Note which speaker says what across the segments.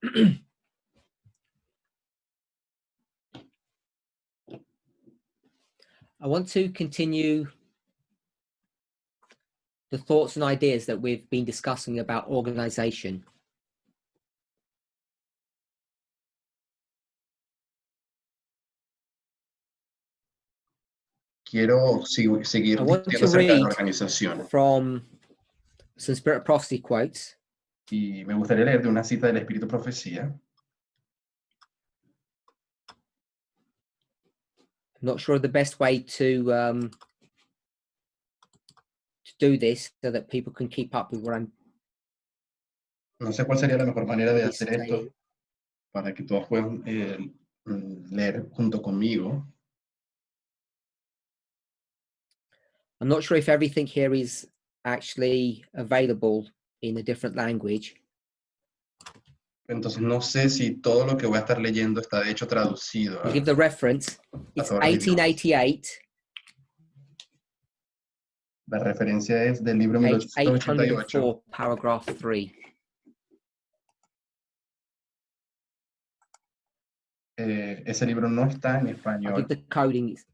Speaker 1: I want to continue the thoughts and ideas that we've been discussing about organization.
Speaker 2: Quiero seguir
Speaker 1: I want
Speaker 2: discutiendo
Speaker 1: to
Speaker 2: acerca de la
Speaker 1: read
Speaker 2: organización.
Speaker 1: from some Spirit of Prophecy quotes.
Speaker 2: Y me gustaría leer de una cita del Espíritu Profecía.
Speaker 1: I'm not sure of the best way to do this so that people can keep up with what I'm
Speaker 2: No sé cuál sería la mejor manera de hacer esto
Speaker 1: saying.
Speaker 2: para que todos puedan leer junto conmigo.
Speaker 1: I'm not sure if everything here is actually available in a different language.
Speaker 2: Entonces no sé si todo lo que voy a estar leyendo está de hecho traducido
Speaker 1: I'll give the reference. It's
Speaker 2: todos los idiomas.
Speaker 1: 1888,
Speaker 2: La referencia es del libro
Speaker 1: page
Speaker 2: 1888.
Speaker 1: 804, paragraph 3.
Speaker 2: Ese libro no está en
Speaker 1: I'll
Speaker 2: español.
Speaker 1: give the coding. It's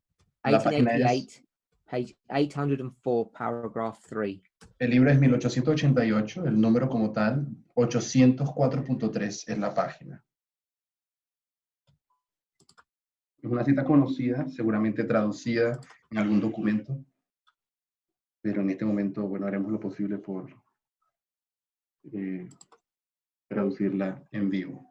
Speaker 2: La página es,
Speaker 1: 1888, page 804, paragraph 3.
Speaker 2: el libro es 1888, el número como tal, 804.3 es la página. Es una cita conocida, seguramente traducida en algún documento, pero en este momento, bueno, haremos lo posible por traducirla en vivo.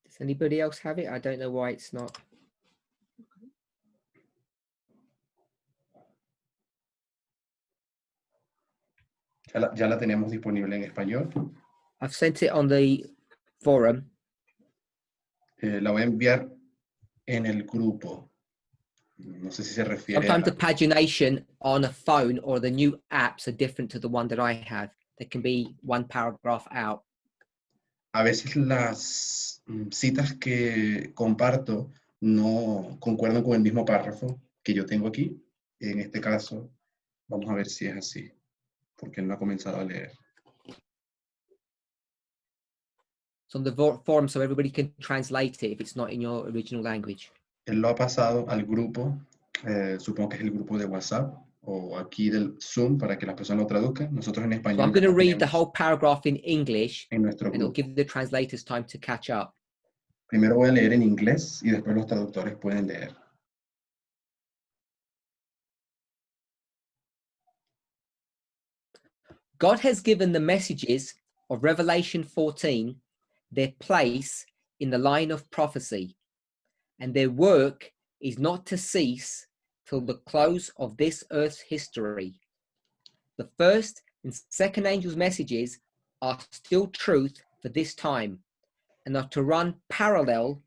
Speaker 1: Does anybody else have it? I don't know why it's not.
Speaker 2: Ya la tenemos disponible en español.
Speaker 1: I've sent it on the forum.
Speaker 2: La voy a enviar en el grupo. No sé si se refiere
Speaker 1: Sometimes
Speaker 2: a
Speaker 1: the pagination on a phone or the new apps are different to the one that I have. There can be one paragraph out.
Speaker 2: A veces las citas que comparto no concuerdan con el mismo párrafo que yo tengo aquí. En este caso, vamos a ver si es así, porque él no ha comenzado a leer.
Speaker 1: It's on the forum so everybody can translate it if it's not in your original language.
Speaker 2: Él lo ha pasado al grupo, supongo que es el grupo de WhatsApp o aquí del Zoom para que las personas lo traduzcan. Nosotros en
Speaker 1: So
Speaker 2: español
Speaker 1: I'm going to
Speaker 2: lo
Speaker 1: read the
Speaker 2: tenemos
Speaker 1: whole paragraph in English
Speaker 2: en nuestro
Speaker 1: and it'll
Speaker 2: grupo.
Speaker 1: give the translators time to catch up.
Speaker 2: Primero voy a leer en inglés y después los traductores pueden leer.
Speaker 1: God has given the messages of Revelation 14 their place in the line of prophecy, and their work is not to cease till the close of this earth's history. The first and second angel's messages are still truth for this time, and are to run parallel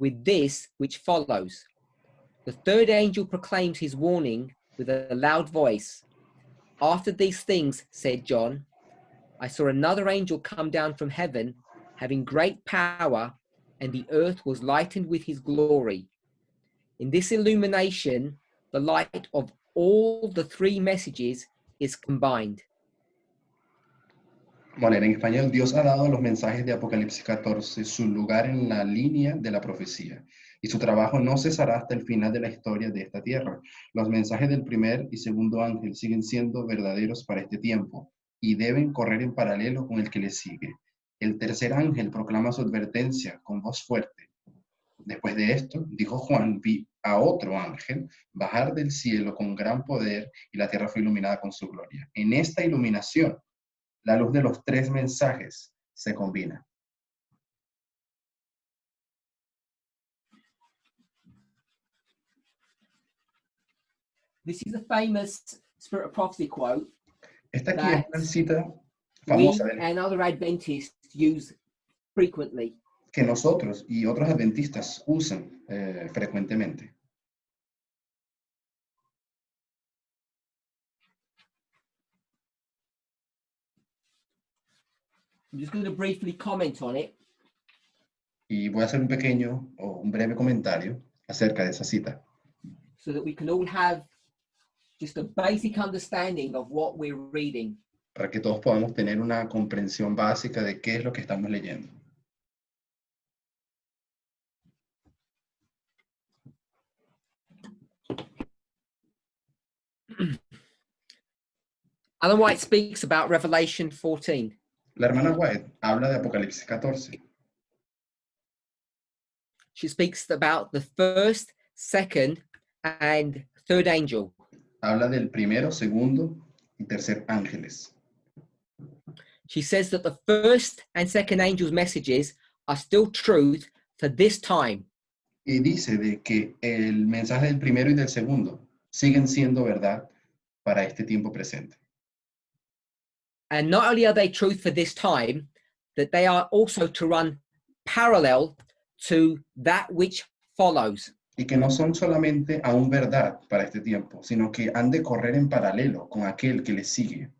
Speaker 1: with this which follows. The third angel proclaims his warning with a loud voice. After these things, said John, I saw another angel come down from heaven, having great power, and the earth was lightened with his glory. In this illumination, the light of all the three messages is combined.
Speaker 2: Bueno, en español, Dios ha dado a los mensajes de Apocalipsis 14 su lugar en la línea de la profecía, y su trabajo no cesará hasta el final de la historia de esta tierra. Los mensajes del primer y segundo ángel siguen siendo verdaderos para este tiempo, y deben correr en paralelo con el que le sigue. El tercer ángel proclama su advertencia con voz fuerte. Después de esto, dijo Juan, vi a otro ángel bajar del cielo con gran poder, y la tierra fue iluminada con su gloria. En esta iluminación, la luz de los tres mensajes se combina.
Speaker 1: This is a famous Spirit of Prophecy quote.
Speaker 2: Esta aquí es una cita
Speaker 1: We
Speaker 2: famosa
Speaker 1: and other Adventists use frequently.
Speaker 2: que nosotros y otros adventistas usan frecuentemente.
Speaker 1: I'm just going to briefly comment on it.
Speaker 2: Y voy a hacer un pequeño o un breve comentario. acerca de esa cita,
Speaker 1: so that we can all have just a basic understanding of what we're reading.
Speaker 2: para que todos podamos tener una comprensión básica de qué es lo que estamos leyendo.
Speaker 1: Ellen White speaks about Revelation 14.
Speaker 2: La hermana White habla de Apocalipsis 14.
Speaker 1: She speaks about the first, second, and third angel.
Speaker 2: Habla del primero, segundo y tercer ángeles.
Speaker 1: She says that the first and second angel's messages are still truth for this time.
Speaker 2: Y dice de que el mensaje del primero y del segundo siguen siendo verdad para este tiempo presente.
Speaker 1: And not only are they truth for this time, that they are also to run parallel to that which follows.
Speaker 2: Y que no son solamente aún verdad para este tiempo, sino que han de correr en paralelo con aquel que les sigue.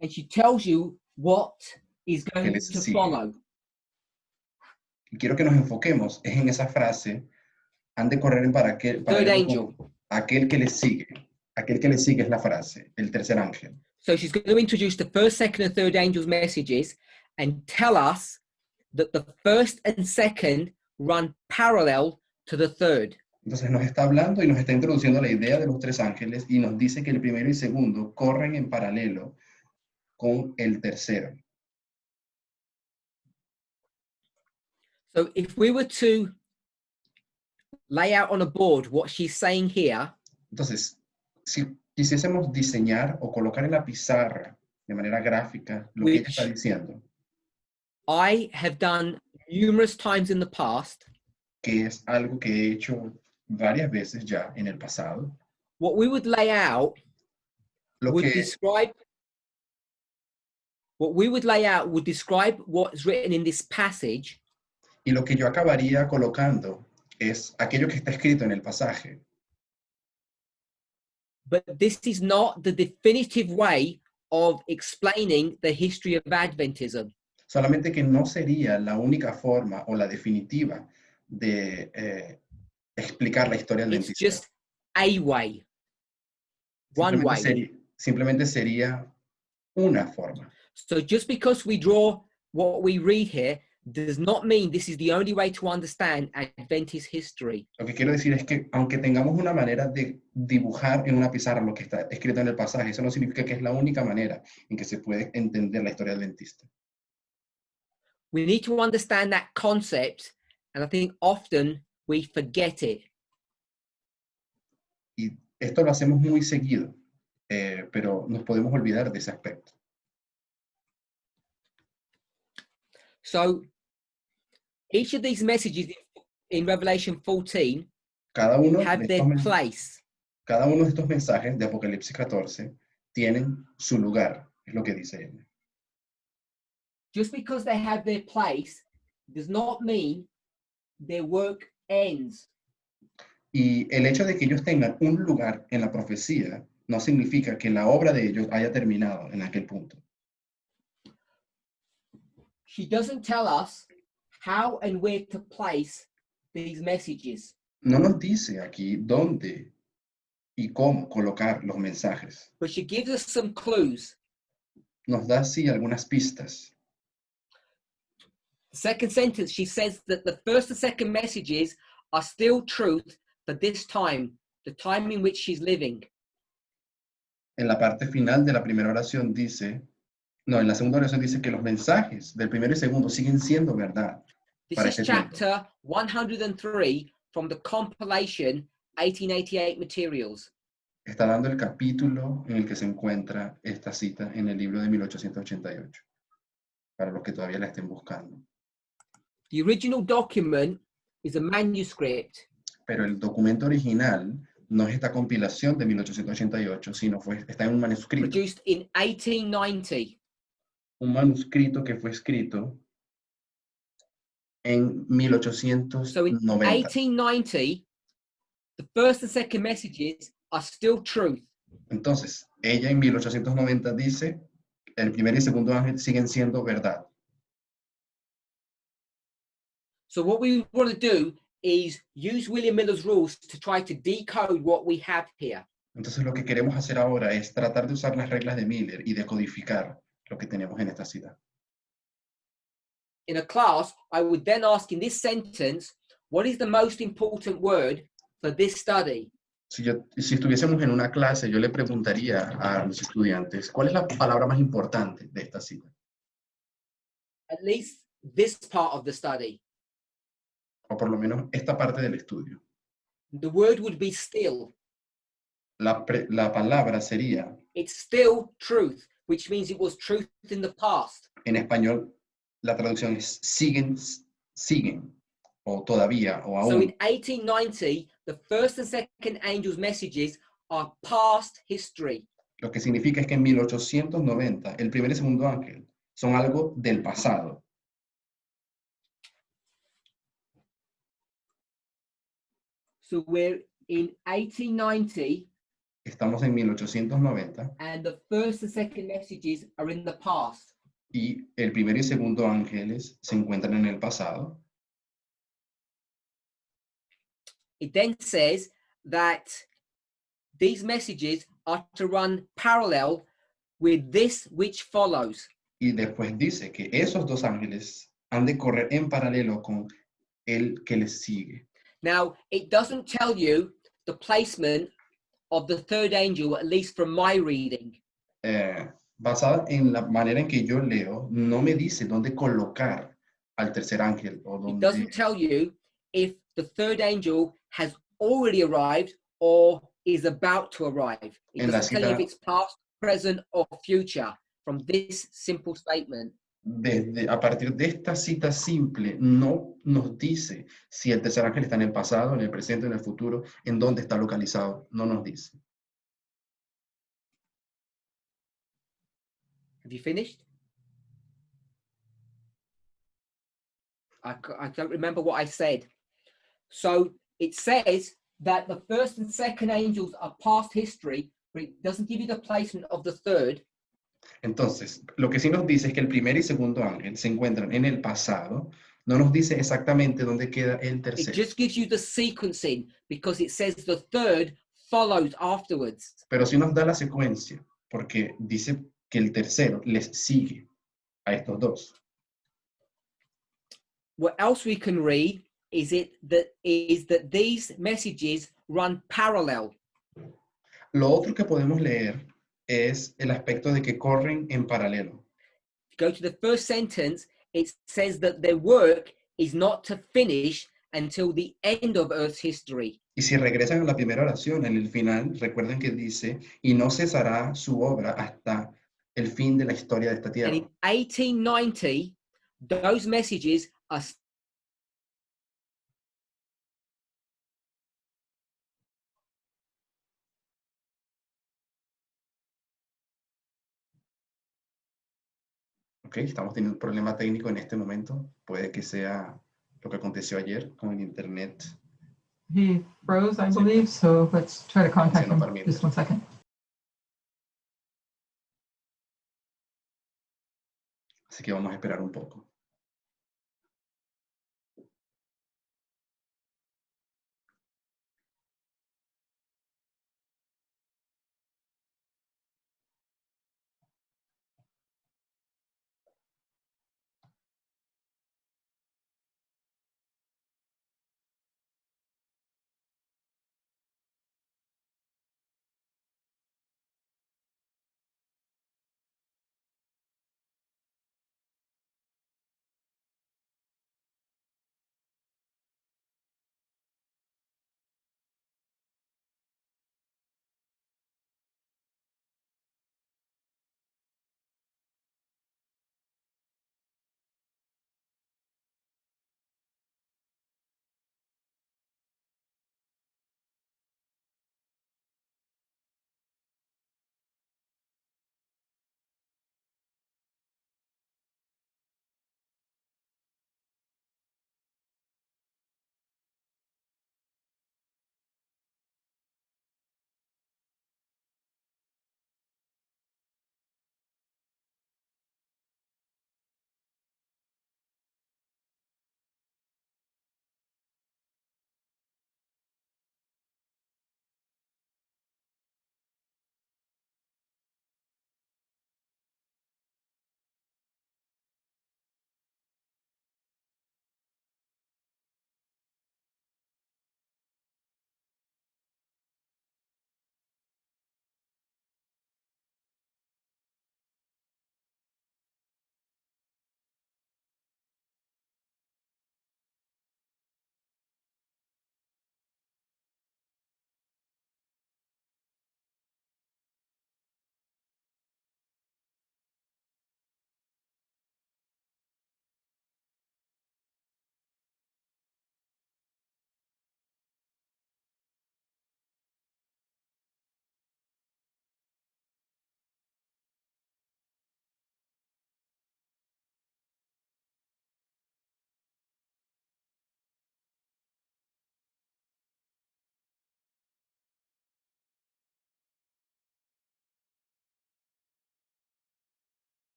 Speaker 1: And she tells you what is going
Speaker 2: les
Speaker 1: to
Speaker 2: sigue.
Speaker 1: follow.
Speaker 2: Y quiero que nos enfoquemos en esa frase, han de correr en
Speaker 1: Third
Speaker 2: paralelo
Speaker 1: angel.
Speaker 2: con aquel que les sigue. Aquel que les sigue es la frase, el tercer ángel.
Speaker 1: So she's going to introduce the first, second, and third angels' messages and tell us that the first and second run parallel to the third.
Speaker 2: Entonces nos está hablando y nos está introduciendo la idea de los tres ángeles y nos dice que el primero y segundo corren en paralelo con el tercero.
Speaker 1: So if we were to lay out on a board what she's saying here,
Speaker 2: Entonces, si quisiésemos diseñar o colocar en la pizarra de manera gráfica lo que ella está diciendo,
Speaker 1: I have done numerous times in the past,
Speaker 2: que es algo que he hecho varias veces ya en el pasado,
Speaker 1: what we would lay out
Speaker 2: lo
Speaker 1: would
Speaker 2: que,
Speaker 1: describe what's written in this passage,
Speaker 2: y lo que yo acabaría colocando es aquello que está escrito en el pasaje.
Speaker 1: but this is not the definitive way of explaining the history of Adventism.
Speaker 2: Solamente que no sería la única forma o la definitiva de explicar la historia
Speaker 1: It's
Speaker 2: adventista.
Speaker 1: just a way, one way.
Speaker 2: Simplemente sería una forma.
Speaker 1: So just because we draw what we read here does not mean this is the only way to understand Adventist history.
Speaker 2: Lo que quiero decir es que aunque tengamos una manera de dibujar en una pizarra lo que está escrito en el pasaje, eso no significa que es la única manera en que se puede entender la historia adventista.
Speaker 1: We need to understand that concept, and I think often we forget it.
Speaker 2: Y esto lo hacemos muy seguido, pero nos podemos olvidar de ese aspecto.
Speaker 1: So each of these messages in Revelation 14
Speaker 2: Cada uno
Speaker 1: have
Speaker 2: de
Speaker 1: their
Speaker 2: estos
Speaker 1: place.
Speaker 2: Cada uno de estos mensajes de Apocalipsis 14 tienen su lugar, es lo que dice ella.
Speaker 1: Just because they have their place does not mean their work ends.
Speaker 2: Y el hecho de que ellos tengan un lugar en la profecía no significa que la obra de ellos haya terminado en aquel punto.
Speaker 1: She doesn't tell us how and where to place these messages.
Speaker 2: No nos dice aquí dónde y cómo colocar los mensajes.
Speaker 1: But she gives us some clues.
Speaker 2: Nos da sí algunas pistas.
Speaker 1: The second sentence, she says that the first and second messages are still truth for this time, the time in which she's living.
Speaker 2: En la parte final de la primera oración dice, no, en la segunda oración dice que los mensajes del primero y segundo siguen siendo verdad.
Speaker 1: This
Speaker 2: para
Speaker 1: is
Speaker 2: este tiempo.
Speaker 1: chapter 103 from the compilation 1888 materials.
Speaker 2: Está dando el capítulo en el que se encuentra esta cita en el libro de 1888, para los que todavía la estén buscando.
Speaker 1: The original document is a manuscript.
Speaker 2: Pero el documento original no es esta compilación de 1888, sino está en un manuscrito.
Speaker 1: Produced in 1890.
Speaker 2: Un manuscrito que fue escrito en 1890.
Speaker 1: So in 1890, the first and second messages are still truth.
Speaker 2: Entonces, ella en 1890 dice, el primer y segundo ángel siguen siendo verdad.
Speaker 1: So what we want to do is use William Miller's rules to try to decode what we have here.
Speaker 2: Entonces lo que queremos hacer ahora es tratar de usar las reglas de Miller y decodificar lo que tenemos en esta cita.
Speaker 1: In a class, I would then ask in this sentence, what is the most important word for this study?
Speaker 2: Si estuviésemos en una clase, yo le preguntaría a los estudiantes, ¿cuál es la palabra más importante de esta cita?
Speaker 1: At least this part of the study.
Speaker 2: O por lo menos esta parte del estudio.
Speaker 1: The word would be still.
Speaker 2: La palabra sería,
Speaker 1: It's still truth, which means it was truth in the past.
Speaker 2: en español, la traducción es siguen, o todavía, o
Speaker 1: So in
Speaker 2: aún.
Speaker 1: 1890, the first and second angels' messages are past history.
Speaker 2: Lo que significa es que en 1890, el primer y segundo ángel son algo del pasado.
Speaker 1: So we're in 1890,
Speaker 2: Estamos en 1890
Speaker 1: and the first and second messages are in the past.
Speaker 2: y el primer y segundo ángeles se encuentran en el pasado.
Speaker 1: It then says that these messages are to run parallel with this which follows.
Speaker 2: Y después dice que esos dos ángeles han de correr en paralelo con el que les sigue.
Speaker 1: Now, it doesn't tell you the placement of the third angel, at least from my reading.
Speaker 2: Basada en la manera en que yo leo, no me dice dónde colocar al tercer ángel. O
Speaker 1: It
Speaker 2: dónde...
Speaker 1: doesn't tell you if the third angel has already arrived or is about to arrive. It
Speaker 2: En la
Speaker 1: doesn't tell you if
Speaker 2: cita,
Speaker 1: it's past, present, or future from this simple statement.
Speaker 2: a partir de esta cita simple, no nos dice si el tercer ángel está en el pasado, en el presente, en el futuro, en dónde está localizado. No nos dice.
Speaker 1: Have you finished? I don't remember what I said. So it says that the first and second angels are past history, but it doesn't give you the placement of the third.
Speaker 2: Entonces, lo que sí nos dice es que el primer y segundo ángel se encuentran en el pasado. No nos dice exactamente dónde queda el
Speaker 1: It
Speaker 2: tercero.
Speaker 1: just gives you the sequencing because it says the third follows afterwards.
Speaker 2: Pero sí nos da la secuencia, porque dice que el tercero les sigue a estos dos.
Speaker 1: What else we can read is that these messages run parallel.
Speaker 2: Lo otro que podemos leer es el aspecto de que corren en paralelo.
Speaker 1: Go to the first sentence, it says that their work is not to finish until the end of Earth's history.
Speaker 2: Y si regresan a la primera oración, en el final, recuerden que dice, y no cesará su obra hasta el fin de la historia de esta
Speaker 1: And
Speaker 2: tierra.
Speaker 1: in 1890, those messages are
Speaker 2: Ok, estamos teniendo un problema técnico en este momento. Puede que sea lo que aconteció ayer con el internet.
Speaker 3: He froze, I believe, so let's try to contact
Speaker 2: no
Speaker 3: him.
Speaker 2: permite.
Speaker 3: Just 1 second.
Speaker 2: Así que vamos a esperar un poco.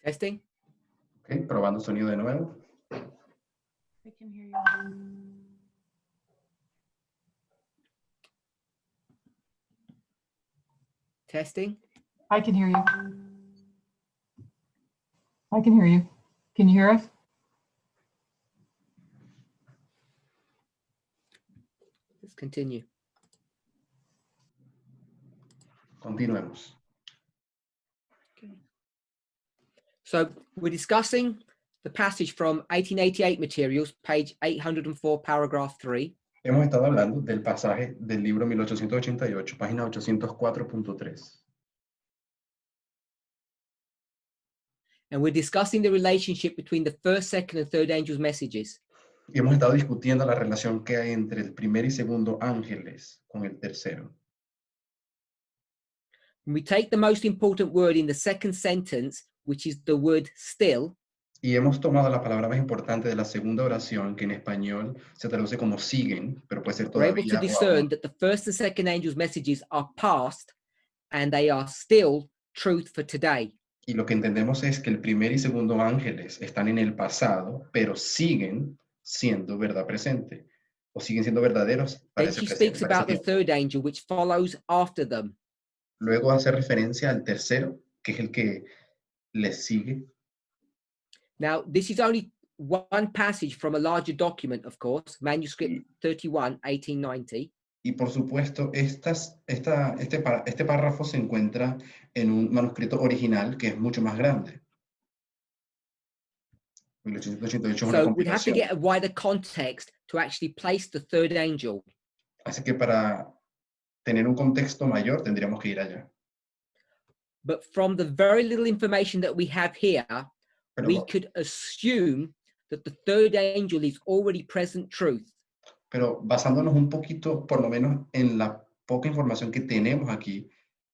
Speaker 1: Testing.
Speaker 2: Ok, probando sonido de nuevo.
Speaker 3: I can hear you.
Speaker 1: Testing.
Speaker 3: I can hear you. I can hear you. Can you hear us?
Speaker 1: Let's continue.
Speaker 2: Continuemos.
Speaker 1: So we're discussing the passage from 1888 materials, page 804, paragraph 3.
Speaker 2: Hemos estado hablando del pasaje del libro 1888, página 804.3.
Speaker 1: And we're discussing the relationship between the first, second, and third angels' messages.
Speaker 2: Y hemos estado discutiendo la relación que hay entre el primer y segundo ángeles con el tercero.
Speaker 1: When we take the most important word in the second sentence, which is the word still,
Speaker 2: Y hemos tomado la palabra más importante de la segunda oración, que en español se traduce como siguen, pero puede ser
Speaker 1: we're able to
Speaker 2: todavía o
Speaker 1: discern
Speaker 2: aún.
Speaker 1: that the first and second angels' messages are past and they are still truth for today.
Speaker 2: Y lo que entendemos es que el primer y segundo ángeles están en el pasado, pero siguen siendo verdad presente, o siguen siendo verdaderos para
Speaker 1: Then
Speaker 2: ese
Speaker 1: she
Speaker 2: presente,
Speaker 1: speaks
Speaker 2: para ese
Speaker 1: about the
Speaker 2: tiempo.
Speaker 1: third angel, which follows after them.
Speaker 2: Luego hace referencia al tercero, que es el que les sigue.
Speaker 1: Now, this is only one passage from a larger document, of course, manuscript 31, 1890.
Speaker 2: Y por supuesto, este párrafo se encuentra en un manuscrito original que es mucho más grande. 1888 es una
Speaker 1: So we'd have to
Speaker 2: compilación.
Speaker 1: get a wider context to actually place the third angel.
Speaker 2: Así que para tener un contexto mayor tendríamos que ir allá.
Speaker 1: But from the very little information that we have here,
Speaker 2: Pero,
Speaker 1: we could assume that the third angel is already present truth.
Speaker 2: pero basándonos un poquito, por lo menos en la poca información que tenemos aquí,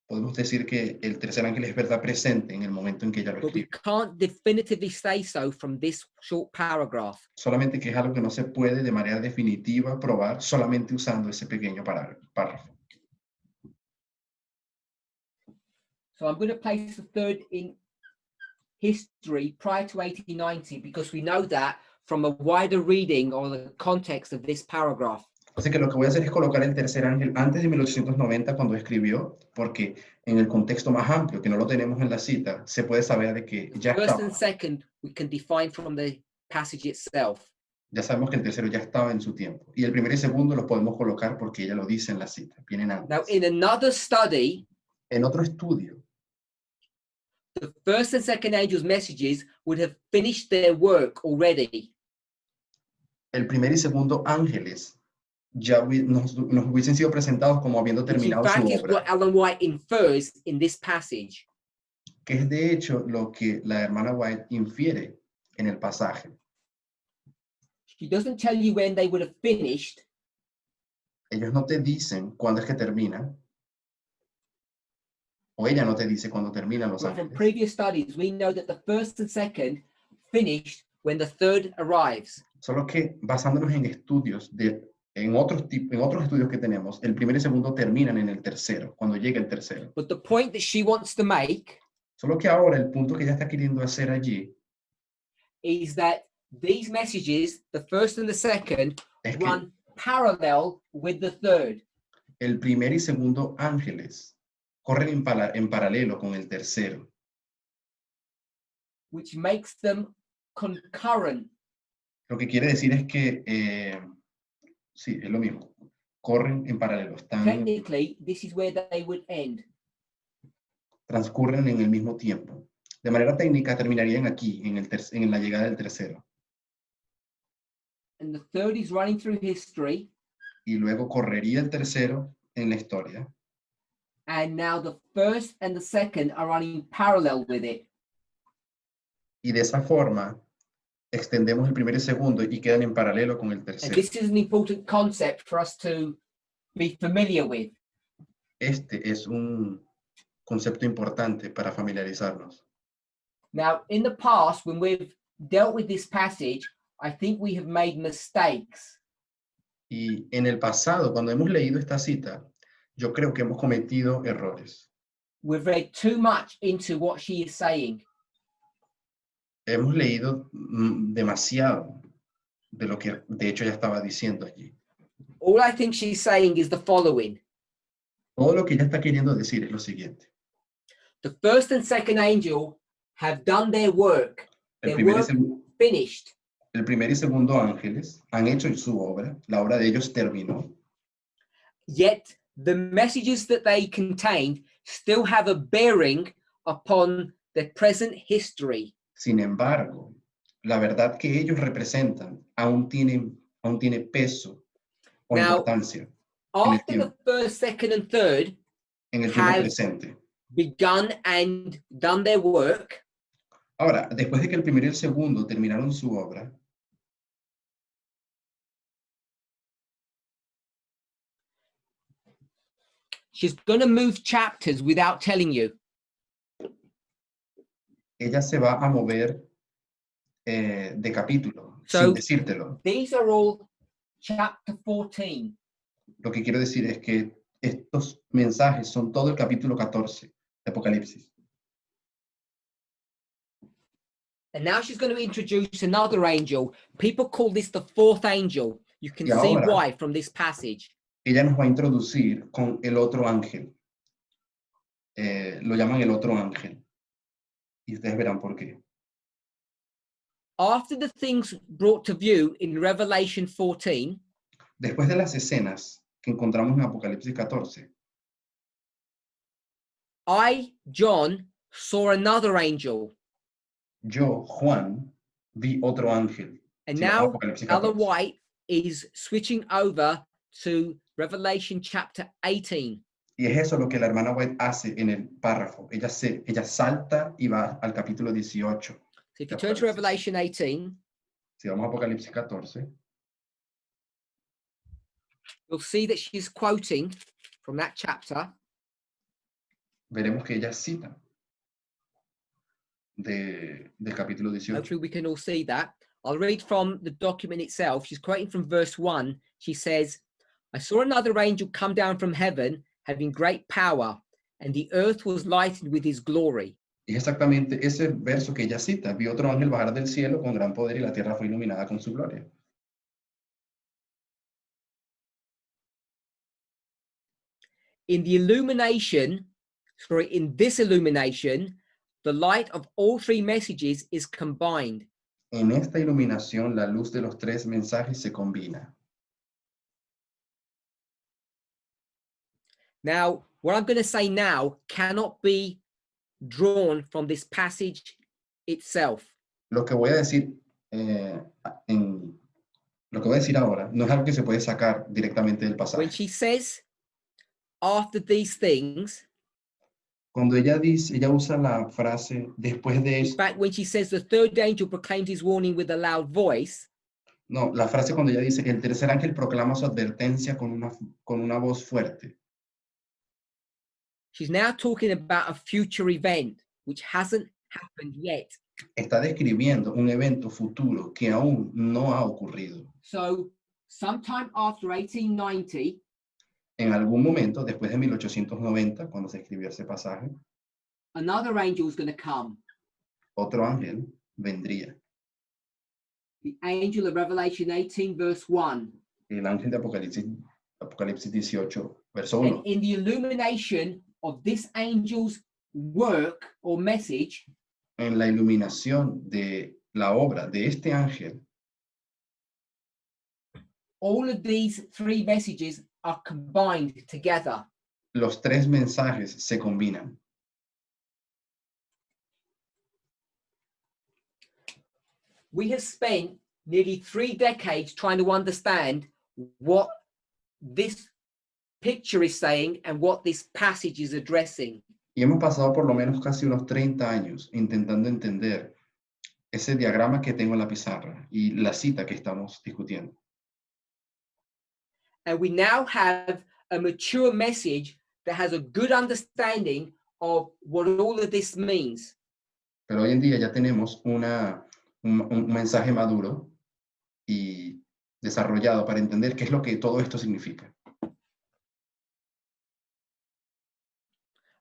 Speaker 2: podemos decir que el tercer ángel es verdad presente en el momento en que ella lo
Speaker 1: But we
Speaker 2: escribe.
Speaker 1: can't definitively say so from this short paragraph.
Speaker 2: Solamente que es algo que no se puede de manera definitiva probar solamente usando ese pequeño párrafo.
Speaker 1: So I'm going to place the third in history prior to 1890 because we know that from a wider reading or the context of this paragraph.
Speaker 2: Así que lo que voy a hacer es colocar el tercer ángel antes de 1890 cuando escribió, porque en el contexto más amplio, que no lo tenemos en la cita, se puede saber de que ya
Speaker 1: First
Speaker 2: estaba.
Speaker 1: and second we can define from the passage itself.
Speaker 2: Ya sabemos que el tercero ya estaba en su tiempo. Y el primero y segundo los podemos colocar porque ella lo dice en la cita. Vienen antes.
Speaker 1: Now, in another study,
Speaker 2: En otro estudio,
Speaker 1: the first and second angels' messages would have finished their work already.
Speaker 2: el primer y segundo ángeles ya nos hubiesen sido presentados como habiendo
Speaker 1: Which in
Speaker 2: terminado
Speaker 1: fact
Speaker 2: su
Speaker 1: is what
Speaker 2: obra.
Speaker 1: Ellen White infers in this passage.
Speaker 2: Que es de hecho lo que la hermana White infiere en el pasaje.
Speaker 1: She doesn't tell you when they would have finished,
Speaker 2: Ellos no te dicen cuándo es que terminan, o ella no te dice cuándo terminan los
Speaker 1: but from
Speaker 2: ángeles.
Speaker 1: previous studies, we know that the first and second finished when the third arrives.
Speaker 2: Solo que basándonos en estudios, en otros estudios que tenemos, el primer y segundo terminan en el tercero, cuando llega el tercero.
Speaker 1: But the point that she wants to make
Speaker 2: Solo que ahora el punto que ella está queriendo hacer allí
Speaker 1: is that these messages, the first and the second,
Speaker 2: es que
Speaker 1: run parallel with the third.
Speaker 2: el primer y segundo ángeles corren en paralelo con el tercero,
Speaker 1: Which makes them concurrent.
Speaker 2: lo que quiere decir es que, sí, es lo mismo, corren en paralelo,
Speaker 1: Technically, this is where they would end.
Speaker 2: transcurren en el mismo tiempo. De manera técnica terminarían aquí, en la llegada del tercero,
Speaker 1: And the third is running through history.
Speaker 2: y luego correría el tercero en la historia,
Speaker 1: And now the first and the second are running parallel with it.
Speaker 2: y de esa forma extendemos el primero y segundo y quedan en paralelo con el
Speaker 1: And
Speaker 2: tercero.
Speaker 1: this is an important concept for us to be familiar with.
Speaker 2: Este es un concepto importante para familiarizarnos.
Speaker 1: Now, in the past, when we've dealt with this passage, I think we have made mistakes.
Speaker 2: Y en el pasado, cuando hemos leído esta cita, yo creo que hemos cometido errores.
Speaker 1: We've read too much into what she is saying.
Speaker 2: Hemos leído demasiado de lo que de hecho ya estaba diciendo allí.
Speaker 1: All I think she's saying is the following.
Speaker 2: Todo lo que ella está queriendo decir es lo siguiente.
Speaker 1: The first and second angel have done their work.
Speaker 2: El
Speaker 1: Their
Speaker 2: primer, y
Speaker 1: work finished.
Speaker 2: el primer y segundo ángeles han hecho su obra, la obra de ellos terminó.
Speaker 1: Yet the messages that they contained still have a bearing upon the present history.
Speaker 2: Sin embargo, la verdad que ellos representan aún tiene peso o
Speaker 1: Now,
Speaker 2: importancia en el
Speaker 1: After the
Speaker 2: tiempo,
Speaker 1: first, second, and third have
Speaker 2: presente.
Speaker 1: begun and done their work,
Speaker 2: Ahora, después de que el primero y el segundo terminaron su obra,
Speaker 1: she's going to move chapters without telling you.
Speaker 2: ella se va a mover de capítulo,
Speaker 1: So-
Speaker 2: sin decírtelo.
Speaker 1: These are all chapter 14.
Speaker 2: Lo que quiero decir es que estos mensajes son todo el capítulo 14 de Apocalipsis.
Speaker 1: And now she's going to introduce another angel. People call this the fourth angel. You can
Speaker 2: Y
Speaker 1: see
Speaker 2: ahora-
Speaker 1: why from this passage.
Speaker 2: Ella nos va a introducir con el otro ángel. Lo llaman el otro ángel. Y ustedes verán por qué.
Speaker 1: After the things brought to view in Revelation 14,
Speaker 2: Después de las escenas que encontramos en Apocalipsis 14,
Speaker 1: I, John, saw another angel.
Speaker 2: yo, Juan, vi otro ángel.
Speaker 1: And
Speaker 2: Sí, vamos a
Speaker 1: now
Speaker 2: Apocalipsis
Speaker 1: Ella
Speaker 2: 14.
Speaker 1: White is switching over to Revelation chapter 18.
Speaker 2: Y es eso lo que la hermana White hace en el párrafo. Ella salta y va al capítulo 18.
Speaker 1: So if you turn to Revelation 18,
Speaker 2: Si vamos a Apocalipsis 14,
Speaker 1: you'll see that she's quoting from that chapter.
Speaker 2: veremos que ella cita del capítulo 18.
Speaker 1: Hopefully we can all see that. I'll read from the document itself. She's quoting from verse 1. She says, I saw another angel come down from heaven, having great power, and the earth was lightened with his glory.
Speaker 2: Y es exactamente ese verso que ella cita. Vi otro ángel bajar del cielo con gran poder y la tierra fue iluminada con su gloria.
Speaker 1: In this illumination, the light of all three messages is combined.
Speaker 2: En esta iluminación, la luz de los tres mensajes se combina.
Speaker 1: Now, what I'm going to say now cannot be drawn from this passage itself.
Speaker 2: Lo que voy a decir lo que voy a decir ahora no es algo que se puede sacar directamente del
Speaker 1: When
Speaker 2: pasaje.
Speaker 1: she says, after these things,
Speaker 2: Cuando ella usa la frase después de
Speaker 1: in
Speaker 2: esto.
Speaker 1: fact, when she says the third angel proclaimed his warning with a loud voice,
Speaker 2: No, la frase cuando ella dice el tercer ángel proclama su advertencia con una voz fuerte.
Speaker 1: she's now talking about a future event which hasn't happened yet.
Speaker 2: Está describiendo un evento futuro que aún no ha ocurrido.
Speaker 1: So, sometime after 1890,
Speaker 2: En algún momento, después de 1890, cuando se escribió ese pasaje,
Speaker 1: another angel is going to come.
Speaker 2: otro ángel vendría.
Speaker 1: The angel of Revelation 18, verse 1.
Speaker 2: El ángel de Apocalipsis 18, verso
Speaker 1: And
Speaker 2: 1.
Speaker 1: in the illumination of this angel's work or message,
Speaker 2: En la iluminación de la obra de este ángel,
Speaker 1: all of these three messages are combined together.
Speaker 2: los tres mensajes se combinan.
Speaker 1: We have spent nearly 3 decades trying to understand what this picture is saying and what this passage is addressing.
Speaker 2: Y hemos pasado por lo menos casi unos 30 años intentando entender ese diagrama que tengo en la pizarra y la cita que estamos discutiendo.
Speaker 1: And we now have a mature message that has a good understanding of what all of this means.
Speaker 2: Pero hoy en día ya tenemos un mensaje maduro y desarrollado para entender qué es lo que todo esto significa.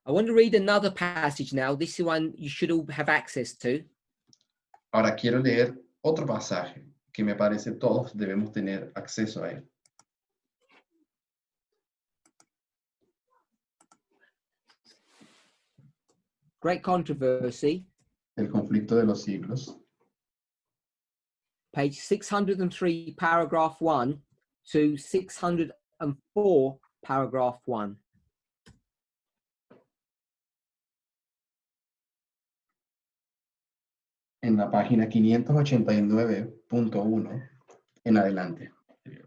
Speaker 1: I want to read another passage now. This is one you should all have access to.
Speaker 2: Ahora quiero leer otro pasaje que me parece todos debemos tener acceso a él.
Speaker 1: Great Controversy,
Speaker 2: El conflicto de los siglos.
Speaker 1: page 603, paragraph 1 to 604, paragraph 1.
Speaker 2: En la página 589.1 en adelante.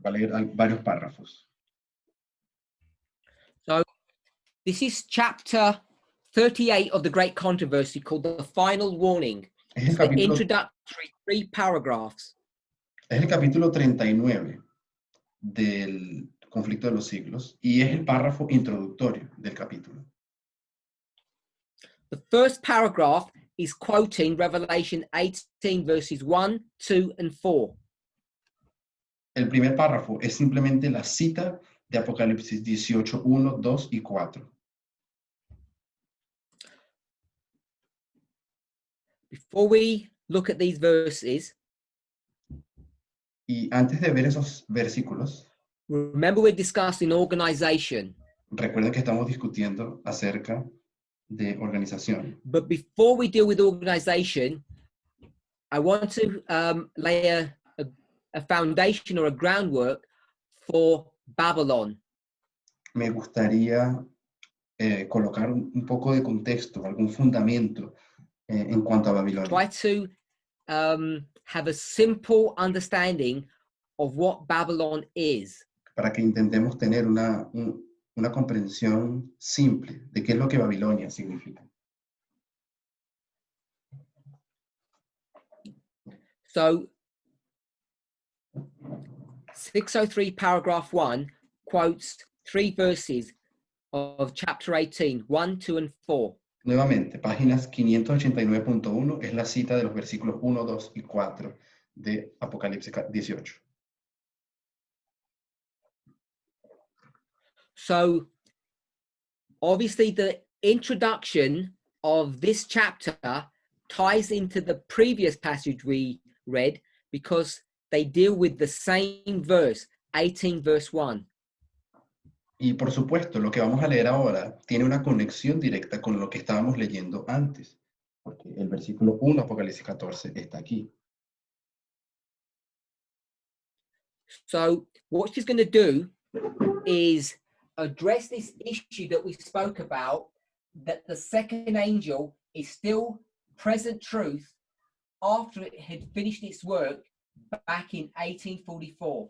Speaker 2: Va a leer varios párrafos.
Speaker 1: So this is chapter 38 of the Great Controversy, called The Final Warning.
Speaker 2: Es
Speaker 1: It's the introductory 3 paragraphs.
Speaker 2: Es el capítulo 39 del conflicto de los siglos y es el párrafo introductorio del capítulo.
Speaker 1: The first paragraph is quoting Revelation 18 verses 1, 2, and 4.
Speaker 2: El primer párrafo es simplemente la cita de Apocalipsis 18, 1, 2 y 4.
Speaker 1: Before we look at these verses,
Speaker 2: Y antes de ver esos versículos,
Speaker 1: remember we're discussing organization.
Speaker 2: recuerden que estamos discutiendo acerca de organización.
Speaker 1: But before we deal with organization, I want to lay a foundation or a groundwork for Babylon.
Speaker 2: Me gustaría colocar un poco de contexto, algún fundamento en cuanto a Babilonia.
Speaker 1: Try to have a simple understanding of what Babylon is.
Speaker 2: Para que intentemos tener una comprensión simple de qué es lo que Babilonia significa.
Speaker 1: So 603 paragraph 1 quotes 3 verses of chapter 18, 1, 2, and 4.
Speaker 2: Nuevamente, páginas 589.1 es la cita de los versículos 1, 2 y 4 de Apocalipsis 18.
Speaker 1: So obviously the introduction of this chapter ties into the previous passage we read because they deal with the same verse, 18 verse 1.
Speaker 2: Y por supuesto, lo que vamos a leer ahora tiene una conexión directa con lo que estábamos leyendo antes, porque el versículo 1, Apocalipsis 14, está aquí.
Speaker 1: So what she's going to do is address this issue that we spoke about, that the second angel is still present truth after it had finished its work back in 1844.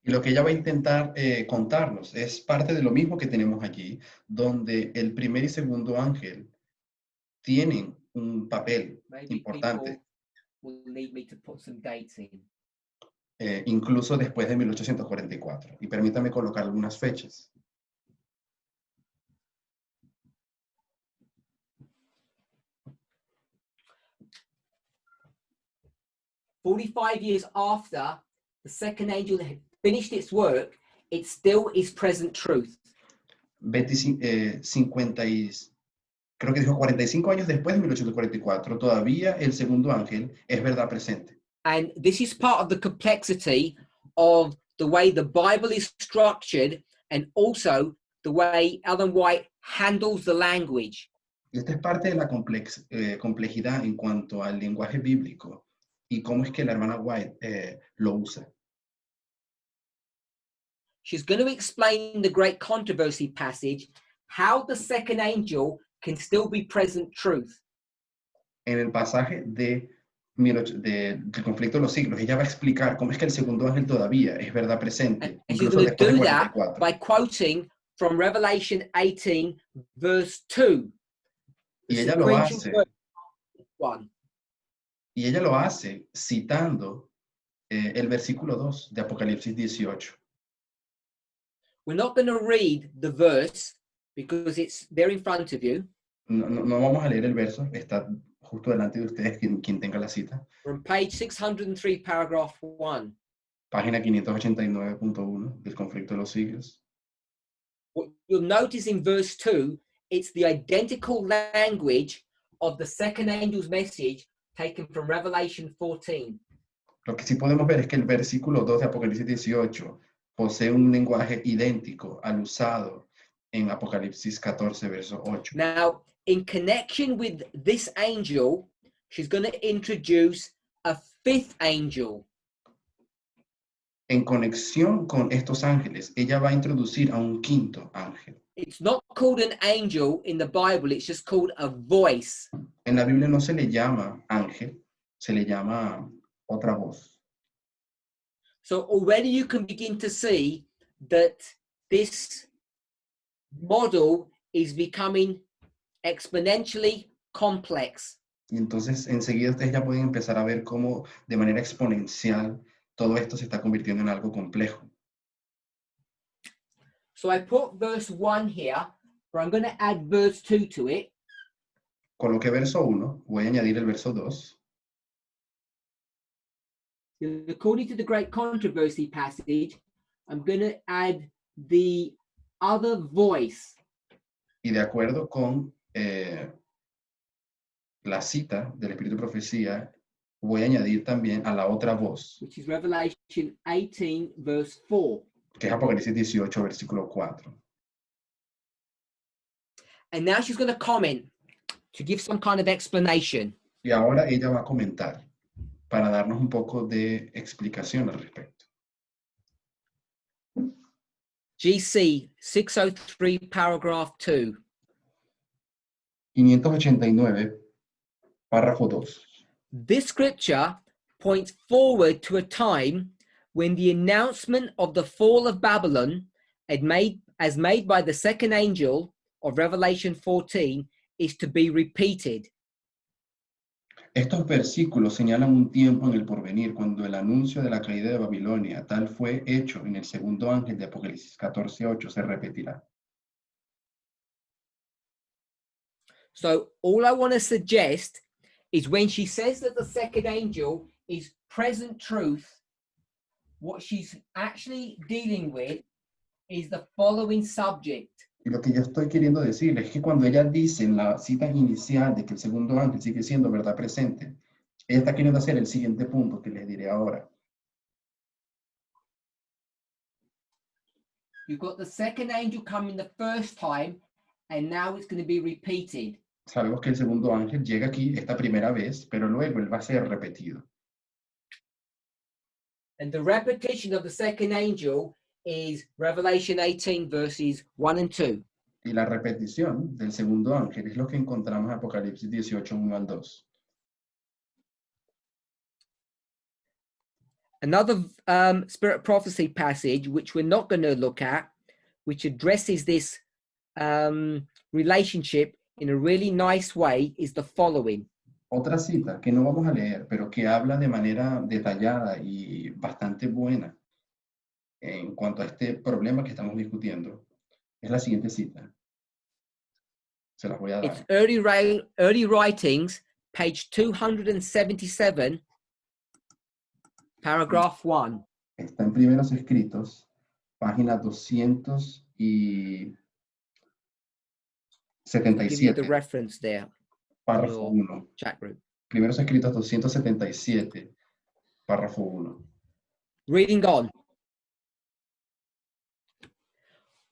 Speaker 2: Y lo que ella va a intentar contarnos es parte de lo mismo que tenemos aquí, donde el primer y segundo ángel tienen un papel
Speaker 1: Maybe
Speaker 2: importante,
Speaker 1: people will need me to put some dates in.
Speaker 2: incluso después de 1844. Y permítame colocar algunas fechas.
Speaker 1: "45 years after the second angel had finished its work, it still is present truth."
Speaker 2: 45 años después de 1844, todavía el segundo ángel es verdad presente.
Speaker 1: And this is part of the complexity of the way the Bible is structured and also the way Ellen White handles the language.
Speaker 2: Y esta es parte de la complejidad en cuanto al lenguaje bíblico y cómo es que la hermana White lo usa.
Speaker 1: She's going to explain in the Great Controversy passage how the second angel can still be present truth.
Speaker 2: En el pasaje del conflicto de los siglos, ella va a explicar cómo es que el segundo ángel todavía es verdad presente,
Speaker 1: And she's
Speaker 2: incluso
Speaker 1: going to
Speaker 2: después de
Speaker 1: do that
Speaker 2: 44.
Speaker 1: by quoting from Revelation 18, verse 2.
Speaker 2: Y ella lo
Speaker 1: sequential
Speaker 2: hace,
Speaker 1: verse 1.
Speaker 2: y ella lo hace citando el versículo 2 de Apocalipsis 18.
Speaker 1: We're not going to read the verse because it's there in front of you.
Speaker 2: No vamos a leer el verso, está justo delante de ustedes, quien tenga la cita.
Speaker 1: From page 603, paragraph 1.
Speaker 2: Página 589.1 del conflicto de los siglos.
Speaker 1: What you'll notice in verse 2, it's the identical language of the second angel's message taken from Revelation 14.
Speaker 2: Lo que sí podemos ver es que el versículo 2 de Apocalipsis 18 posee un lenguaje idéntico al usado en Apocalipsis 14, verso 8.
Speaker 1: Now, in connection with this angel, she's going to introduce a fifth angel.
Speaker 2: En conexión con estos ángeles, ella va a introducir a un quinto ángel.
Speaker 1: It's not called an angel in the Bible, it's just called a voice.
Speaker 2: En la Biblia no se le llama ángel, se le llama otra voz.
Speaker 1: So already you can begin to see that this model is becoming exponentially complex.
Speaker 2: Y entonces enseguida ustedes ya pueden empezar a ver cómo de manera exponencial todo esto se está convirtiendo en algo complejo.
Speaker 1: So I put verse 1 here, but I'm going to add verse 2 to it.
Speaker 2: Coloqué verso 1, voy a añadir el verso 2.
Speaker 1: According to the great controversy passage, I'm going to add the other voice.
Speaker 2: Y de acuerdo con la cita del Espíritu de Profecía, voy a añadir también a la otra voz,
Speaker 1: Which is Revelation 18, verse 4.
Speaker 2: que es Apocalipsis 18, versículo 4.
Speaker 1: And now she's going to comment to give some kind of explanation.
Speaker 2: Y ahora ella va a comentar para darnos un poco de explicación al respecto.
Speaker 1: GC 603, paragraph 2.
Speaker 2: 589, párrafo 2.
Speaker 1: This scripture points forward to a time when the announcement of the fall of Babylon, as made by the second angel of Revelation 14, is to be repeated.
Speaker 2: Estos versículos señalan un tiempo en el porvenir cuando el anuncio de la caída de Babilonia, tal fue hecho en el segundo ángel de Apocalipsis 14:8, se repetirá.
Speaker 1: So all I want to suggest is when she says that the second angel is present truth, what she's actually dealing with is the following subject.
Speaker 2: Y lo que yo estoy queriendo decir es que cuando ella dice en la cita inicial de que el segundo ángel sigue siendo verdad presente, ella está queriendo hacer el siguiente punto que les diré ahora.
Speaker 1: You've got the second angel coming the first time, and now it's going to be repeated.
Speaker 2: Sabemos que el segundo ángel llega aquí esta primera vez, pero luego él va a ser repetido.
Speaker 1: And the repetition of the second angel is Revelation 18, verses 1 and 2.
Speaker 2: Y la repetición del segundo ángel es lo que encontramos en Apocalipsis 18, 1 al 2.
Speaker 1: Another spirit prophecy passage, which we're not going to look at, which addresses this relationship in a really nice way, is the following.
Speaker 2: Otra cita que no vamos a leer, pero que habla de manera detallada y bastante buena en cuanto a este problema que estamos discutiendo, es la siguiente cita. Se las voy a
Speaker 1: It's
Speaker 2: dar.
Speaker 1: early writings, page 277, paragraph 1.
Speaker 2: Está en Primeros Escritos, página
Speaker 1: Give you
Speaker 2: 277,
Speaker 1: the reference there,
Speaker 2: párrafo
Speaker 1: your
Speaker 2: 1.
Speaker 1: chat group.
Speaker 2: Primeros Escritos 277, párrafo 1.
Speaker 1: Reading on.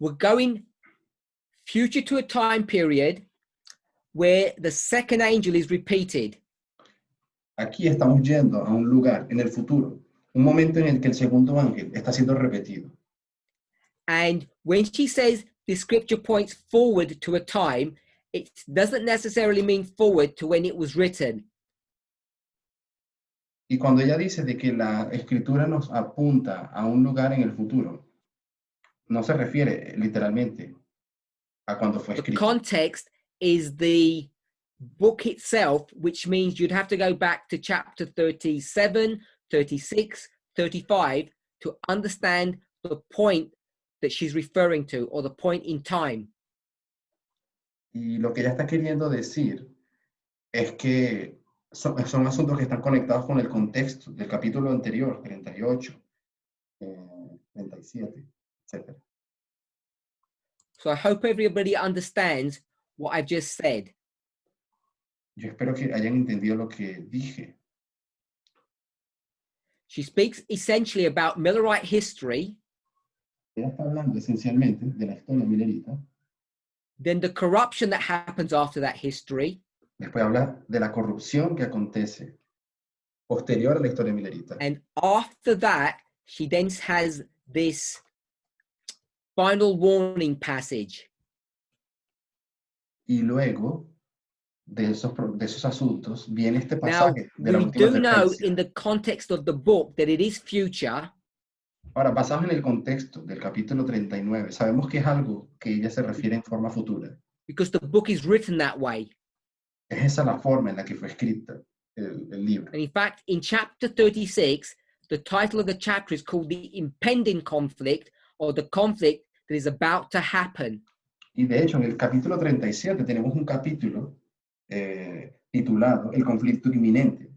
Speaker 1: We're going future to a time period where the second angel is repeated.
Speaker 2: Aquí estamos yendo a un lugar en el futuro, un momento en el que el segundo ángel está siendo repetido.
Speaker 1: And when she says the scripture points forward to a time, it doesn't necessarily mean forward to when it was written.
Speaker 2: Y cuando ella dice de que la escritura nos apunta a un lugar en el futuro, no se refiere literalmente a cuando fue
Speaker 1: The
Speaker 2: escrito.
Speaker 1: context is the book itself, which means you'd have to go back to chapter 37, 36, 35 to understand the point that she's referring to, or the point in time.
Speaker 2: Y lo que ella está queriendo decir es que son asuntos que están conectados con el contexto del capítulo anterior, 38, 37, etc.
Speaker 1: So I hope everybody understands what I've just said.
Speaker 2: Yo espero que hayan entendido lo que dije.
Speaker 1: She speaks essentially about Millerite history,
Speaker 2: Ella está hablando esencialmente de la historia milerita.
Speaker 1: then the corruption that happens after that history,
Speaker 2: Después habla de la corrupción que acontece posterior a la historia milerita.
Speaker 1: and after that, she then has this final warning passage.
Speaker 2: Y luego de esos asuntos viene este
Speaker 1: Now,
Speaker 2: pasaje de la
Speaker 1: we
Speaker 2: última
Speaker 1: do know
Speaker 2: advertencia.
Speaker 1: in the context of the book that it is future,
Speaker 2: Ahora, basados en el contexto del capítulo 39, sabemos que es algo que ella se refiere en forma futura.
Speaker 1: because the book is written that way.
Speaker 2: Es esa la forma en la que fue escrita el libro.
Speaker 1: And in fact, in chapter 36, the title of the chapter is called The Impending Conflict, or the conflict that is about to happen.
Speaker 2: Y de hecho, en el capítulo 37 tenemos un capítulo titulado El conflicto inminente,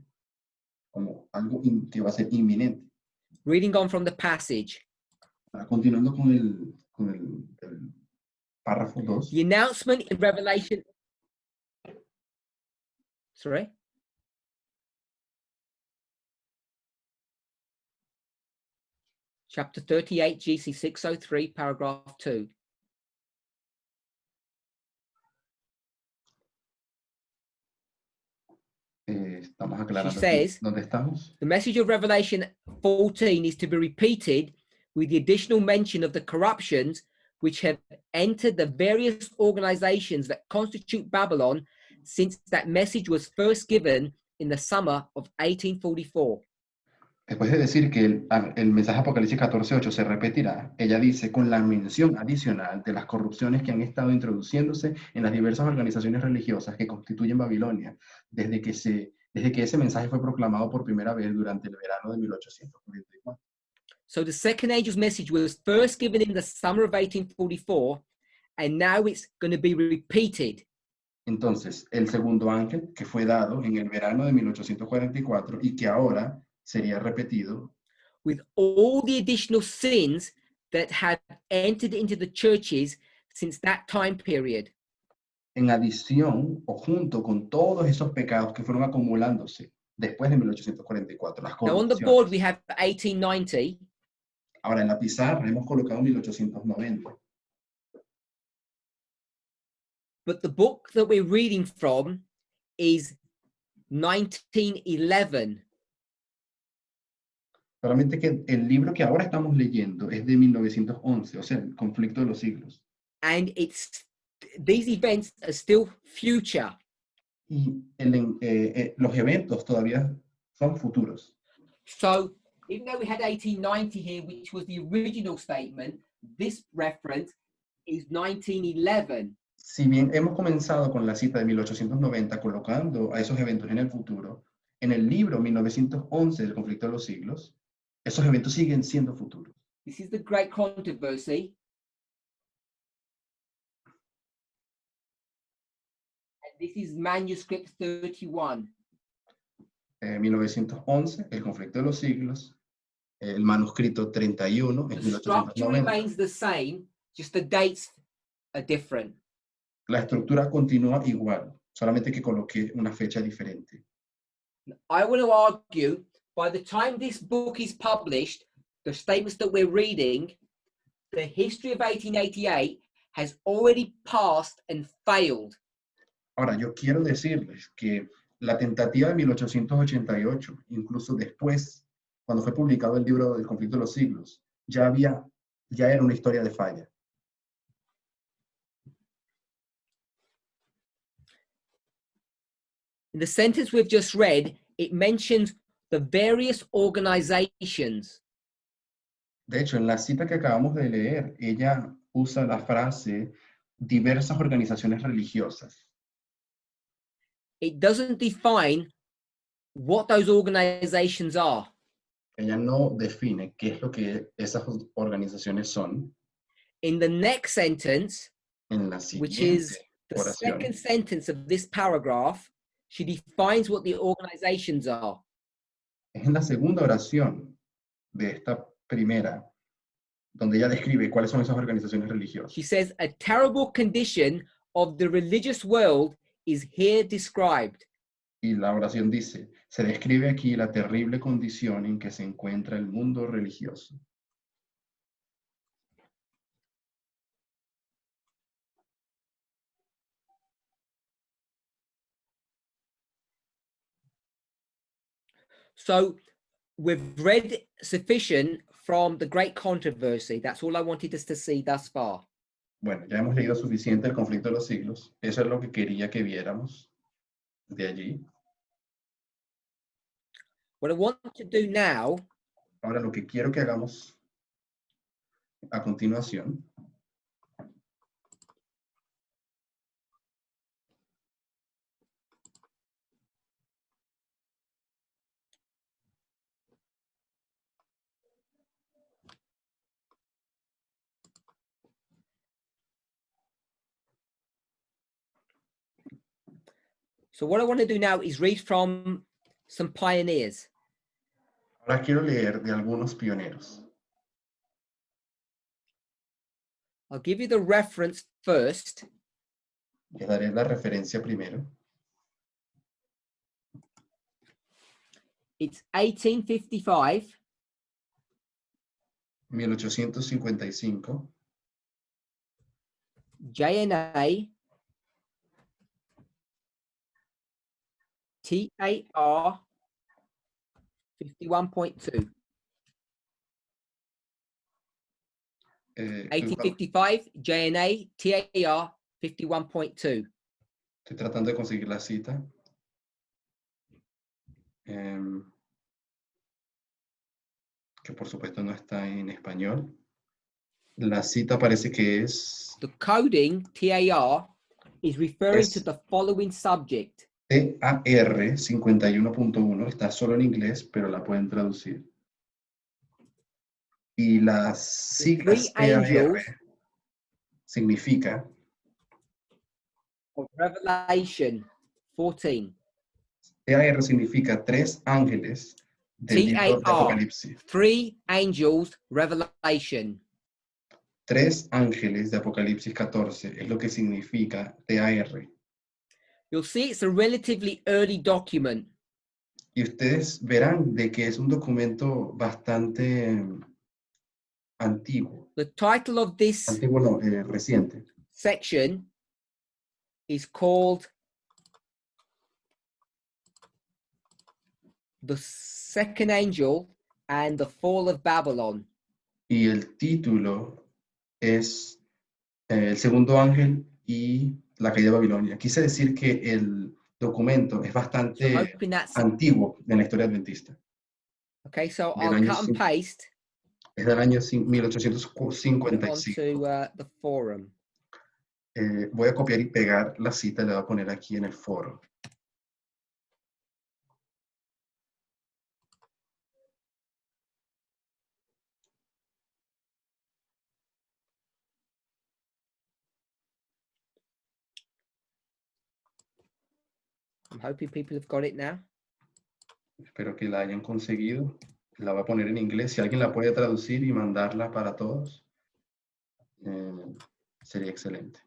Speaker 2: como algo que va a ser inminente.
Speaker 1: Reading on from the passage.
Speaker 2: Continuando con el párrafo 2.
Speaker 1: The announcement in Revelation. Sorry? Chapter 38, GC 603, paragraph 2.
Speaker 2: Estamos aclarando
Speaker 1: She says,
Speaker 2: dónde estamos.
Speaker 1: the message of Revelation 14 is to be repeated with the additional mention of the corruptions which have entered the various organizations that constitute Babylon since that message was first given in the summer of 1844.
Speaker 2: Después de decir que el mensaje Apocalipsis 14:8 se repetirá, ella dice con la mención adicional de las corrupciones que han estado introduciéndose en las diversas organizaciones religiosas que constituyen Babilonia, desde que ese mensaje fue proclamado por primera vez durante el verano de 1844.
Speaker 1: So the second angel's message was first given in the summer of 1844, and now it's going to be repeated.
Speaker 2: Entonces, el segundo ángel que fue dado en el verano de 1844 y que ahora sería repetido
Speaker 1: with all the additional sins that have entered into the churches since that time period.
Speaker 2: en adición o junto con todos esos pecados que fueron acumulándose después de 1844, las
Speaker 1: Now on the
Speaker 2: corrupciones.
Speaker 1: board we have 1890,
Speaker 2: Ahora en la pizarra hemos colocado 1890,
Speaker 1: but the book that we're reading from is 1911.
Speaker 2: solamente que el libro que ahora estamos leyendo es de 1911, o sea, el conflicto de los siglos.
Speaker 1: And these events are still future.
Speaker 2: Y los eventos todavía son futuros.
Speaker 1: So even though we had 1890 here, which was the original statement, this reference is 1911.
Speaker 2: Si bien hemos comenzado con la cita de 1890 colocando a esos eventos en el futuro, en el libro 1911 del conflicto de los siglos, esos eventos siguen siendo futuros.
Speaker 1: This is the great controversy. And this is manuscript 31.
Speaker 2: 1911, el conflicto de los siglos, el manuscrito 31 es
Speaker 1: The structure
Speaker 2: 1890.
Speaker 1: remains the same, just the dates are different.
Speaker 2: La estructura continúa igual, solamente que coloqué una fecha diferente.
Speaker 1: I want to argue, by the time this book is published, the statements that we're reading, the history of 1888 has already passed and failed.
Speaker 2: Ahora, yo quiero decirles que la tentativa de 1888, incluso después, cuando fue publicado el libro del conflicto de los siglos, ya era una historia de falla.
Speaker 1: In the sentence we've just read, it mentions the various organizations.
Speaker 2: De hecho, en la cita que acabamos de leer, ella usa la frase diversas organizaciones religiosas.
Speaker 1: It doesn't define what those organizations are.
Speaker 2: Ella no define qué es lo que esas organizaciones son.
Speaker 1: In the next sentence,
Speaker 2: En la
Speaker 1: which
Speaker 2: siguiente
Speaker 1: is the
Speaker 2: oración,
Speaker 1: second sentence of this paragraph, she defines what the organizations are.
Speaker 2: es en la segunda oración de esta primera, donde ella describe cuáles son esas organizaciones religiosas.
Speaker 1: She says, a terrible condition of the religious world is here described.
Speaker 2: Y la oración dice, se describe aquí la terrible condición en que se encuentra el mundo religioso.
Speaker 1: So we've read sufficient from the great controversy. That's all I wanted us to see thus far.
Speaker 2: Bueno, ya hemos leído suficiente el conflicto de los siglos. Eso es lo que quería que viéramos de allí.
Speaker 1: What I want to do now
Speaker 2: Ahora lo que quiero que hagamos a continuación
Speaker 1: is read from some pioneers.
Speaker 2: Ahora quiero leer de algunos pioneros.
Speaker 1: I'll give you the reference first.
Speaker 2: Les daré la referencia primero.
Speaker 1: It's 1855.
Speaker 2: 1855.
Speaker 1: JNA TAR 51.2. 1855 JNA TAR 51.2.
Speaker 2: Estoy tratando de conseguir la cita. Que por supuesto no está en español. La cita parece que es
Speaker 1: The coding TAR is referring
Speaker 2: Es-
Speaker 1: to the following subject.
Speaker 2: TAR 51.1, está solo en inglés, pero la pueden traducir. Y las
Speaker 1: The
Speaker 2: siglas
Speaker 1: three
Speaker 2: TAR
Speaker 1: angels
Speaker 2: significa,
Speaker 1: of Revelation 14.
Speaker 2: TAR significa tres ángeles del libro de
Speaker 1: TAR,
Speaker 2: Apocalipsis.
Speaker 1: three angels Revelation.
Speaker 2: Tres ángeles de Apocalipsis 14 es lo que significa TAR.
Speaker 1: You'll see it's a relatively early document.
Speaker 2: Y ustedes verán de que es un documento bastante antiguo.
Speaker 1: The title of this
Speaker 2: Antiguo no, reciente.
Speaker 1: section is called The Second Angel and the Fall of Babylon.
Speaker 2: Y el título es El segundo ángel y la caída de Babilonia. Quise decir que el documento es
Speaker 1: So
Speaker 2: bastante
Speaker 1: hoping that's
Speaker 2: antiguo en la historia adventista.
Speaker 1: okay. So
Speaker 2: Del
Speaker 1: I'll
Speaker 2: año
Speaker 1: cut and paste
Speaker 2: Es del año
Speaker 1: put it
Speaker 2: 1855.
Speaker 1: onto the forum.
Speaker 2: Voy a copiar y pegar la cita, le voy a poner aquí en el foro.
Speaker 1: I'm hoping people have got it now.
Speaker 2: Espero que la hayan conseguido. La voy a poner en inglés. Si alguien la puede traducir y mandarla para todos, sería excelente.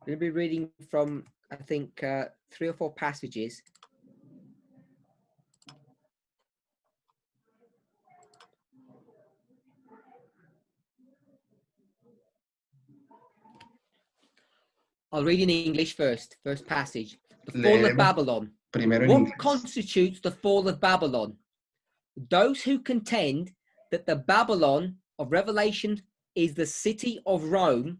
Speaker 1: We'll be reading from, I think, 3 or 4 passages. I'll read in English first. First passage. The fall of
Speaker 2: Leemos
Speaker 1: Babylon.
Speaker 2: primero en
Speaker 1: What
Speaker 2: inglés.
Speaker 1: constitutes the fall of Babylon? Those who contend that the Babylon of Revelation is the city of Rome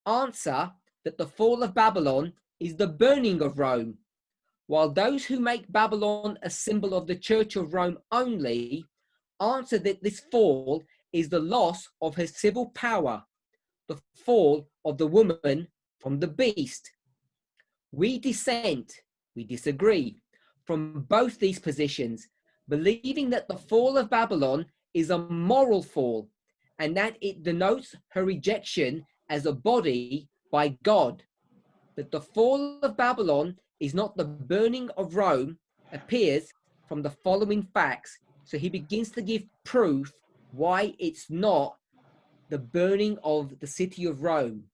Speaker 1: answer that the fall of Babylon is the burning of Rome, while those who make Babylon a symbol of the Church of Rome only answer that this fall is the loss of her civil power, the fall of the woman from the beast. We disagree from both these positions, believing that the fall of Babylon is a moral fall and that it denotes her rejection as a body by God. That the fall of Babylon is not the burning of Rome, appears from the following facts. So he begins to give proof why it's not the burning of the city of Rome.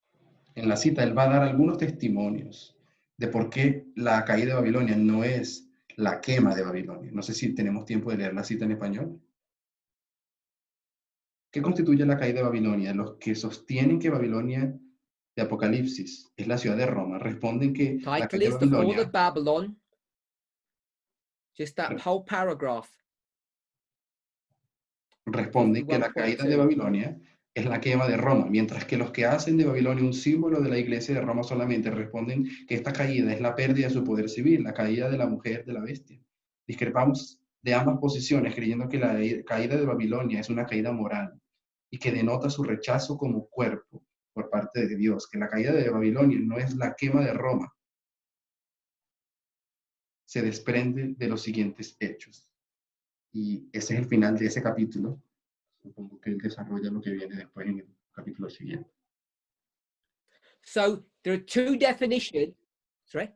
Speaker 2: En la cita, él va a dar algunos testimonios de por qué la caída de Babilonia no es la quema de Babilonia. No sé si tenemos tiempo de leer la cita en español. ¿Qué constituye la caída de Babilonia? Los que sostienen que Babilonia de Apocalipsis es la ciudad de Roma responden que la
Speaker 1: Title
Speaker 2: caída de
Speaker 1: is the fall
Speaker 2: Babilonia
Speaker 1: of Babylon. Just that whole paragraph.
Speaker 2: responden que la caída de
Speaker 1: 51.2.
Speaker 2: Babilonia es la quema de Roma, mientras que los que hacen de Babilonia un símbolo de la iglesia de Roma solamente responden que esta caída es la pérdida de su poder civil, la caída de la mujer, de la bestia. Discrepamos de ambas posiciones, creyendo que la caída de Babilonia es una caída moral y que denota su rechazo como cuerpo por parte de Dios, que la caída de Babilonia no es la quema de Roma. Se desprende de los siguientes hechos. Y ese es el final de ese capítulo. Supongo que él desarrolla lo que viene después en el capítulo siguiente.
Speaker 1: So there are two definitions. Sorry.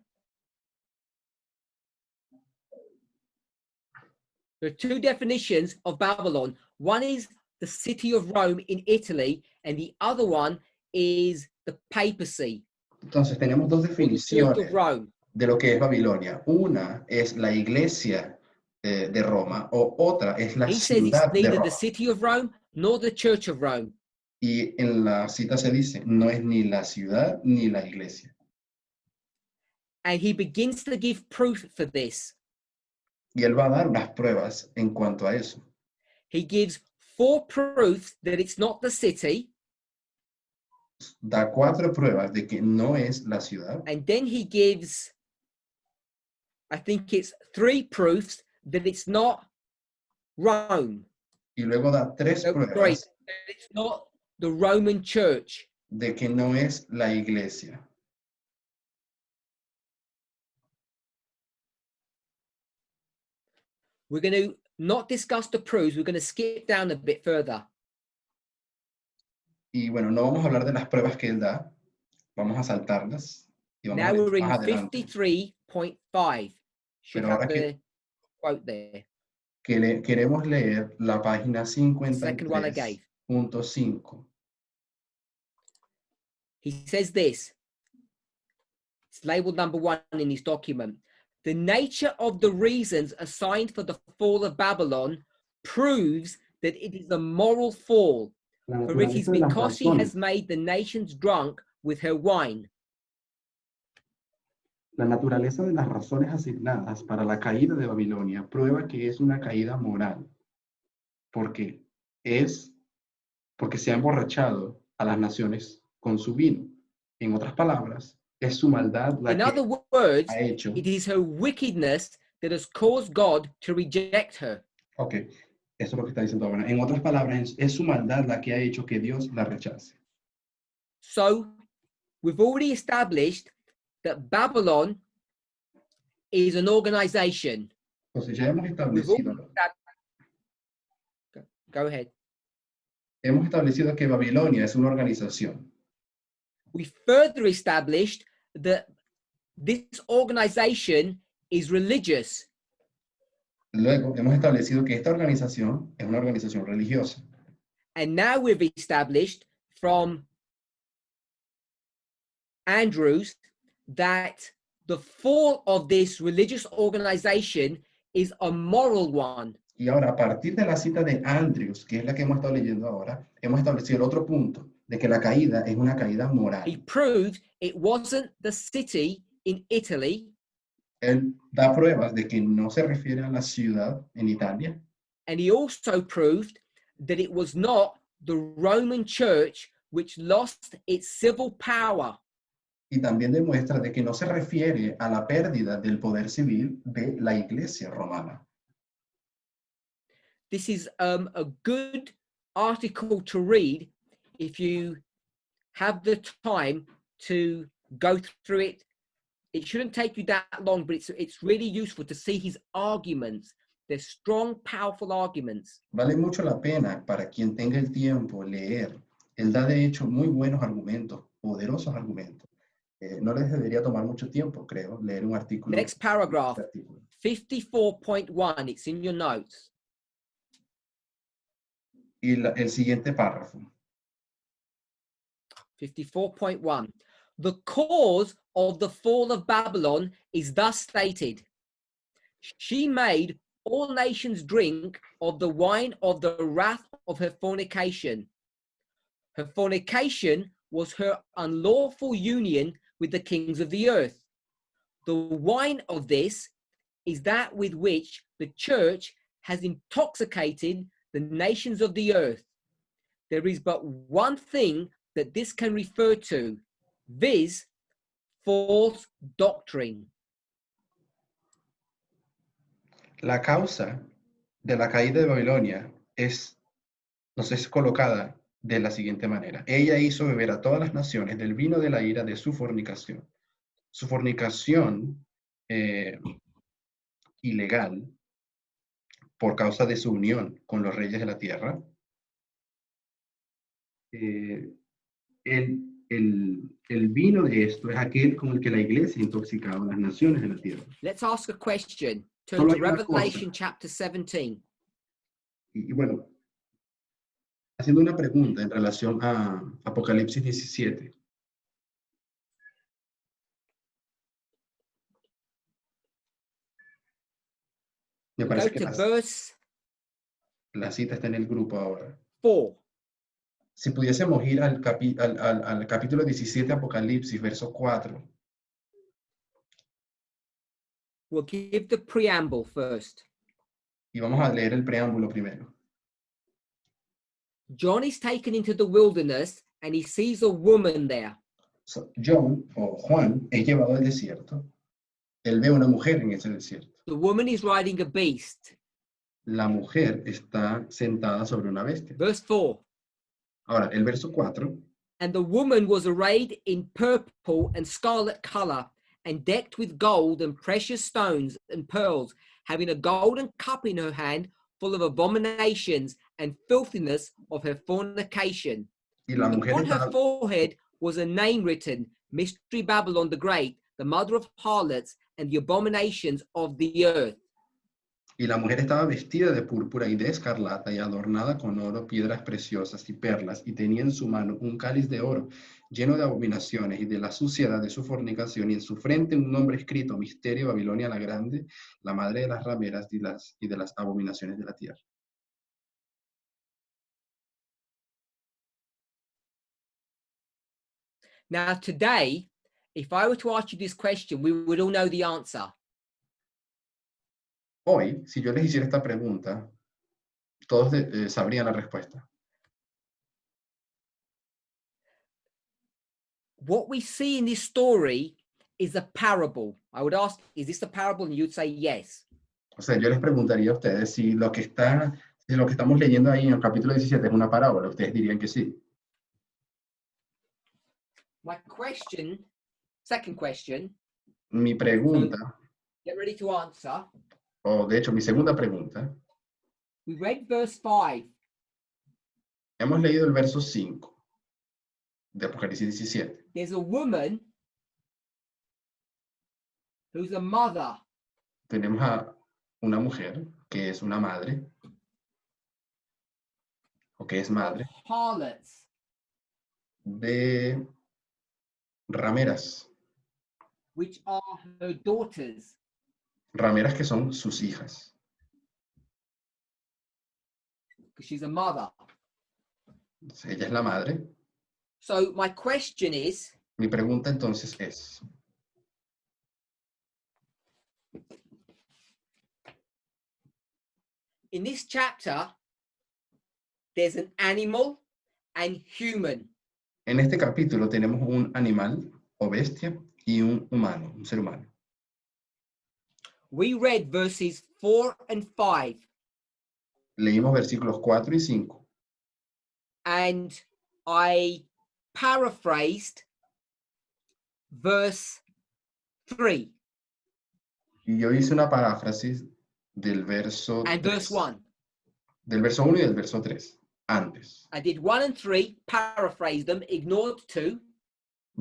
Speaker 1: There are two definitions of Babylon. One is the city of Rome in Italy, and the other one is the papacy,
Speaker 2: Entonces tenemos dos
Speaker 1: or the Church
Speaker 2: definiciones
Speaker 1: of Rome.
Speaker 2: de lo que es Babilonia. Una es la iglesia de Roma o otra es la
Speaker 1: He says it's
Speaker 2: ciudad de
Speaker 1: neither the
Speaker 2: Roma.
Speaker 1: city of Rome nor the Church of Rome.
Speaker 2: Y en la cita se dice, no es ni la ciudad ni la iglesia.
Speaker 1: And he begins to give proof for this.
Speaker 2: Y él va a dar unas pruebas en cuanto a eso.
Speaker 1: He gives 4 proofs that it's not the city,
Speaker 2: Da 4 pruebas de que no es la ciudad.
Speaker 1: and then he gives, I think it's 3 proofs that it's not Rome.
Speaker 2: Y luego da 3
Speaker 1: No, sorry,
Speaker 2: pruebas
Speaker 1: that it's not the Roman Church.
Speaker 2: de que no es la iglesia.
Speaker 1: We're going to not discuss the proofs. We're going to skip down a bit further.
Speaker 2: Y bueno, no vamos a hablar de las pruebas que él da. Vamos a saltarlas. Y vamos a
Speaker 1: Now
Speaker 2: ver
Speaker 1: we're in
Speaker 2: más adelante.
Speaker 1: 53.5. Should
Speaker 2: Pero
Speaker 1: have
Speaker 2: ahora
Speaker 1: the quote there.
Speaker 2: Queremos leer la página
Speaker 1: Second one I gave.
Speaker 2: 53.5.
Speaker 1: He says this. It's labeled number 1 in his document. The nature of the reasons assigned for the fall of Babylon proves that it is a moral fall, for it is because she has made the nations drunk with her wine.
Speaker 2: La naturaleza de las razones asignadas para la caída de Babilonia prueba que es una caída moral, porque se ha emborrachado a las naciones con su vino. En otras palabras, es su maldad la
Speaker 1: In other
Speaker 2: que
Speaker 1: words,
Speaker 2: ha hecho.
Speaker 1: it is her wickedness that has caused God to reject her.
Speaker 2: Ok, eso es lo que está diciendo ahora. En otras palabras, es su maldad la que ha hecho que Dios la rechace.
Speaker 1: So we've already established that Babylon is an organization.
Speaker 2: Entonces ya hemos
Speaker 1: We've already
Speaker 2: establecido,
Speaker 1: Go ahead.
Speaker 2: hemos establecido que Babilonia es una organización.
Speaker 1: We further established that this organization is religious.
Speaker 2: Luego hemos establecido que esta organización es una organización religiosa.
Speaker 1: And now we've established from Andrews that the fall of this religious organization is a moral one.
Speaker 2: Y ahora, a partir de la cita de Andrews, que es la que hemos estado leyendo ahora, hemos establecido el otro punto, de que la caída es una caída
Speaker 1: He
Speaker 2: moral.
Speaker 1: proved it wasn't the city in Italy,
Speaker 2: Él da pruebas de que no se refiere a la ciudad en Italia,
Speaker 1: and he also proved that it was not the Roman Church which lost its civil power.
Speaker 2: y también demuestra de que no se refiere a la pérdida del poder civil de la iglesia romana.
Speaker 1: This is a good article to read if you have the time to go through it. It shouldn't take you that long, but it's really useful to see his arguments. They're strong, powerful arguments.
Speaker 2: Vale mucho la pena para quien tenga el tiempo leer. Él da de hecho muy buenos argumentos, poderosos argumentos. No les debería tomar mucho tiempo, creo, leer un artículo.
Speaker 1: Next paragraph,
Speaker 2: este artículo.
Speaker 1: 54.1. It's in your notes.
Speaker 2: Y el siguiente párrafo.
Speaker 1: 54.1. The cause of the fall of Babylon is thus stated. She made all nations drink of the wine of the wrath of her fornication. Her fornication was her unlawful union with the kings of the earth. The wine of this is that with which the church has intoxicated the nations of the earth. There is but one thing that this can refer to, viz., false doctrine.
Speaker 2: La causa de la caída de Babilonia nos es colocada de la siguiente manera. Ella hizo beber a todas las naciones del vino de la ira de su fornicación. Su fornicación ilegal por causa de su unión con los reyes de la tierra. El vino de esto es aquel con el que la iglesia intoxicaba a las naciones de la tierra.
Speaker 1: Let's ask a question. Turn
Speaker 2: Solo
Speaker 1: to
Speaker 2: hay una
Speaker 1: Revelation
Speaker 2: cosa.
Speaker 1: chapter 17.
Speaker 2: Y bueno, haciendo una pregunta en relación a Apocalipsis 17. Me
Speaker 1: Go
Speaker 2: parece que
Speaker 1: to verse
Speaker 2: la cita está en el grupo ahora.
Speaker 1: 4.
Speaker 2: Si pudiésemos ir al capítulo 17, Apocalipsis, verso 4.
Speaker 1: We'll give the preamble first.
Speaker 2: Y vamos a leer el preámbulo primero.
Speaker 1: John is taken into the wilderness and he sees a woman there.
Speaker 2: So, John, o Juan, es llevado al desierto. Él ve a una mujer en ese desierto.
Speaker 1: The woman is riding a beast.
Speaker 2: La mujer está sentada sobre una bestia.
Speaker 1: Verse 4.
Speaker 2: Ahora, el verso 4.
Speaker 1: And the woman was arrayed in purple and scarlet color, and decked with gold and precious stones and pearls, having a golden cup in her hand, full of abominations and filthiness of her fornication.
Speaker 2: Y la mujer
Speaker 1: On her
Speaker 2: estaba,
Speaker 1: forehead was a name written, Mystery Babylon the Great, the mother of harlots and the abominations of the earth.
Speaker 2: y la mujer estaba vestida de púrpura y de escarlata y adornada con oro, piedras preciosas y perlas, y tenía en su mano un cáliz de oro lleno de abominaciones y de la suciedad de su fornicación, y en su frente un nombre escrito, Misterio Babilonia la Grande, la madre de las rameras y de las abominaciones de la tierra.
Speaker 1: Now today, if I were to ask you this question, we would all know the answer.
Speaker 2: Hoy, si yo les hiciera esta pregunta, todos sabrían la respuesta.
Speaker 1: What we see in this story is a parable. I would ask, is this a parable? And you'd say yes.
Speaker 2: O sea, yo les preguntaría a ustedes si lo que estamos leyendo ahí en el capítulo 17 es una parábola. Ustedes dirían que sí.
Speaker 1: My question, second question,
Speaker 2: Mi pregunta,
Speaker 1: get ready to answer.
Speaker 2: o de hecho mi segunda pregunta,
Speaker 1: We read verse 5.
Speaker 2: hemos leído el verso 5 de Apocalipsis 17.
Speaker 1: There's a woman who's a mother
Speaker 2: Tenemos a una mujer que es una madre, o que es
Speaker 1: of
Speaker 2: madre,
Speaker 1: harlots.
Speaker 2: de rameras.
Speaker 1: Which are her daughters.
Speaker 2: Rameras que son sus hijas.
Speaker 1: Because she's a mother.
Speaker 2: Ella es la madre.
Speaker 1: So my question is,
Speaker 2: Mi pregunta entonces es,
Speaker 1: in this chapter, there's an animal and human.
Speaker 2: en este capítulo tenemos un animal o bestia y un humano, un ser humano.
Speaker 1: We read verses 4 and 5.
Speaker 2: Leímos versículos 4 y 5.
Speaker 1: And I paraphrased verse 3
Speaker 2: Y yo hice una paráfrasis del verso
Speaker 1: and
Speaker 2: 3,
Speaker 1: verse 1.
Speaker 2: del verso 1 y del verso 3, antes.
Speaker 1: I did 1 and 3, paraphrased them, ignored 2.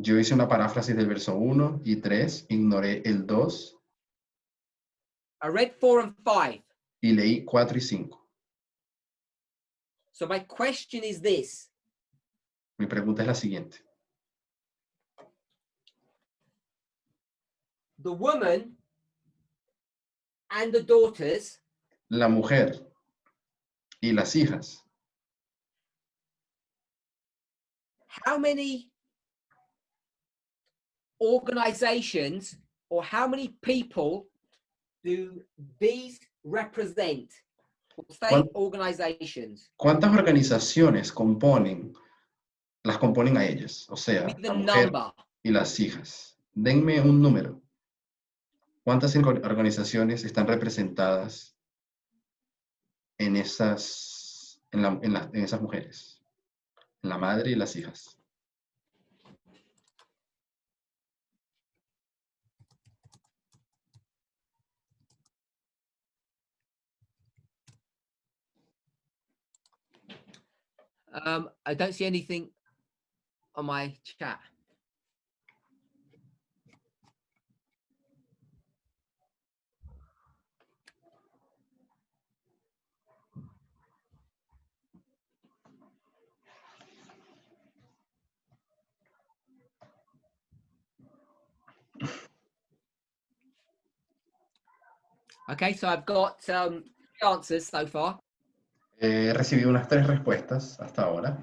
Speaker 2: Yo hice una paráfrasis del verso 1 y 3, ignoré el 2
Speaker 1: I read 4 and 5.
Speaker 2: y leí 4 y 5.
Speaker 1: So my question is this.
Speaker 2: Mi pregunta es la siguiente.
Speaker 1: The woman and the daughters,
Speaker 2: La mujer y las hijas,
Speaker 1: how many organizations or how many people do these represent? We'll say organizations.
Speaker 2: ¿cuántas organizaciones las componen a ellas? O sea,
Speaker 1: With the
Speaker 2: la mujer
Speaker 1: number.
Speaker 2: y las hijas. Denme un número. ¿Cuántas organizaciones están representadas en esas mujeres? En la madre y las hijas.
Speaker 1: I don't see anything on my chat. Okay, so I've got answers so far.
Speaker 2: He recibido unas 3 respuestas hasta ahora.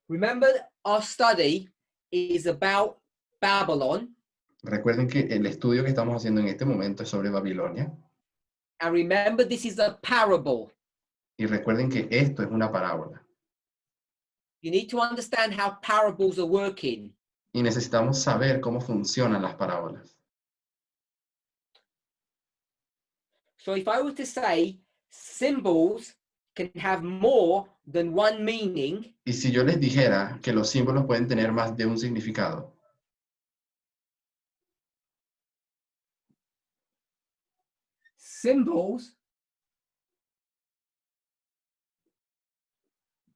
Speaker 1: Remember, our study is about Babylon.
Speaker 2: Recuerden que el estudio que estamos haciendo en este momento es sobre Babilonia.
Speaker 1: And remember, this is a parable.
Speaker 2: Y recuerden que esto es una parábola.
Speaker 1: You need to understand how parables are working.
Speaker 2: Y necesitamos saber cómo funcionan las parábolas.
Speaker 1: So if I were to say symbols can have more than one meaning,
Speaker 2: Y si yo les dijera que los símbolos pueden tener más de un significado,
Speaker 1: symbols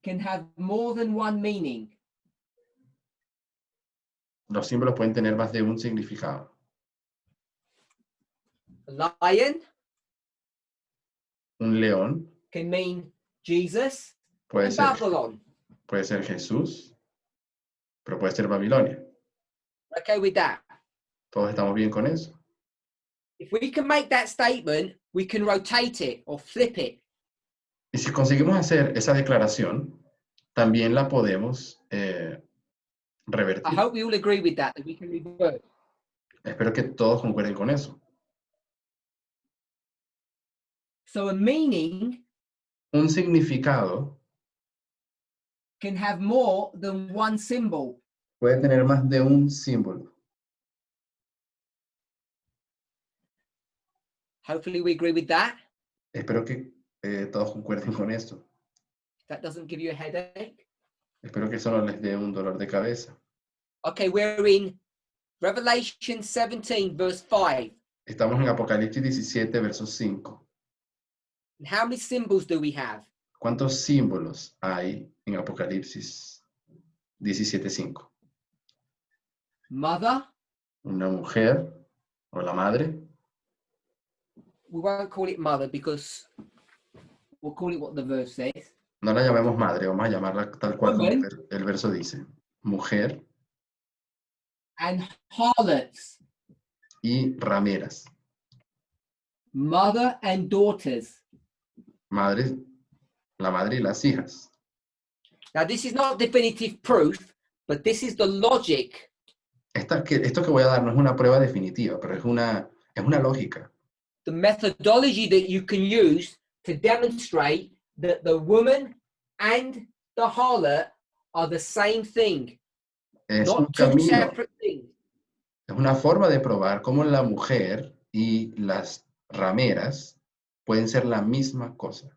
Speaker 1: can have more than one meaning.
Speaker 2: los símbolos pueden tener más de un significado.
Speaker 1: A lion
Speaker 2: Un león
Speaker 1: can mean Jesus
Speaker 2: puede
Speaker 1: and
Speaker 2: ser,
Speaker 1: Babylon.
Speaker 2: puede ser Jesús, pero puede ser Babilonia.
Speaker 1: Okay with that?
Speaker 2: Todos estamos bien con eso.
Speaker 1: If we can make that statement, we can rotate it or flip it.
Speaker 2: Y si conseguimos hacer esa declaración, también la podemos
Speaker 1: I
Speaker 2: revertir.
Speaker 1: hope we all agree with that we can revert.
Speaker 2: Espero que todos concuerden con eso.
Speaker 1: So a meaning
Speaker 2: Un significado
Speaker 1: can have more than one symbol.
Speaker 2: puede tener más de un símbolo.
Speaker 1: Hopefully we agree with that.
Speaker 2: Espero que todos concuerden con eso.
Speaker 1: That doesn't give you a headache.
Speaker 2: Espero que eso no les dé un dolor de cabeza.
Speaker 1: Okay, we're in Revelation 17, verse 5.
Speaker 2: Estamos en Apocalipsis 17, verso 5.
Speaker 1: And how many symbols do we have?
Speaker 2: ¿Cuántos símbolos hay en Apocalipsis 17, 5?
Speaker 1: Mother.
Speaker 2: Una mujer o la madre.
Speaker 1: We won't call it mother because we'll call it what the verse says.
Speaker 2: No la llamemos madre, vamos a llamarla tal cual como
Speaker 1: Woman.
Speaker 2: el verso dice. Mujer
Speaker 1: And harlots.
Speaker 2: y rameras.
Speaker 1: Mother and daughters.
Speaker 2: Madres, la madre y las hijas.
Speaker 1: Now, this is not definitive proof, but this is the logic.
Speaker 2: Esto que voy a dar no es una prueba definitiva, pero es una lógica.
Speaker 1: The methodology that you can use to demonstrate that the woman and the harlot are the same thing,
Speaker 2: Es un
Speaker 1: not two
Speaker 2: camino,
Speaker 1: separate things.
Speaker 2: es una forma de probar cómo la mujer y las rameras pueden ser la misma cosa.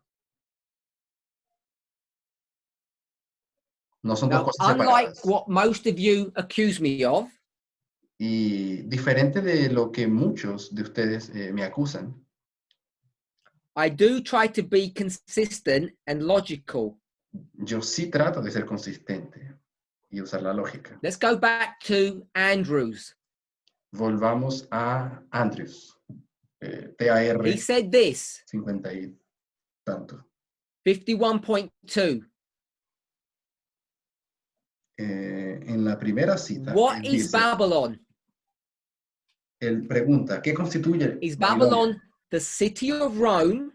Speaker 2: No son dos
Speaker 1: Now,
Speaker 2: cosas
Speaker 1: unlike
Speaker 2: separadas.
Speaker 1: what most of you accuse me of,
Speaker 2: Y diferente de lo que muchos de ustedes me acusan,
Speaker 1: I do try to be consistent and logical.
Speaker 2: yo sí trato de ser consistente. y usar la lógica.
Speaker 1: Let's go back to Andrews.
Speaker 2: Volvamos a Andrews. TAR
Speaker 1: He said this,
Speaker 2: 50 y tanto.
Speaker 1: 51.2.
Speaker 2: En la primera cita,
Speaker 1: What
Speaker 2: él
Speaker 1: is
Speaker 2: dice,
Speaker 1: Babylon?
Speaker 2: él pregunta, ¿qué constituye
Speaker 1: Is
Speaker 2: Babilonia?
Speaker 1: Babylon the city of Rome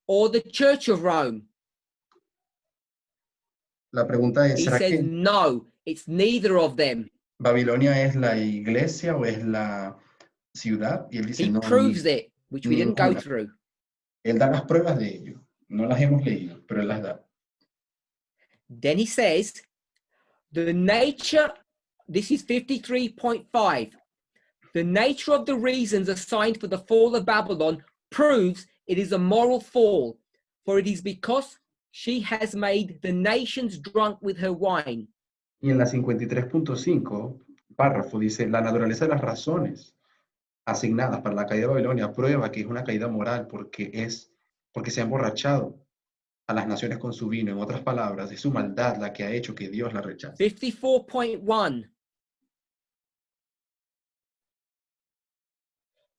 Speaker 1: or the Church of Rome?
Speaker 2: La pregunta es,
Speaker 1: He
Speaker 2: ¿será
Speaker 1: says
Speaker 2: que
Speaker 1: no, it's neither of them.
Speaker 2: Babilonia es la iglesia o es la ciudad? Y él dice,
Speaker 1: He
Speaker 2: no,
Speaker 1: proves it, which we didn't go
Speaker 2: ninguna.
Speaker 1: through.
Speaker 2: Él da las pruebas de ello. No las hemos leído, pero él las da.
Speaker 1: Then he says, the nature, this is 53.5. The nature of the reasons assigned for the fall of Babylon proves it is a moral fall, for it is because she has made the nations drunk with her wine.
Speaker 2: Y en la 53.5, párrafo, dice, la naturaleza de las razones asignadas para la caída de Babilonia prueba que es una caída moral porque se ha emborrachado a las naciones con su vino. En otras palabras, es su maldad la que ha hecho que Dios la rechace.
Speaker 1: 54.1.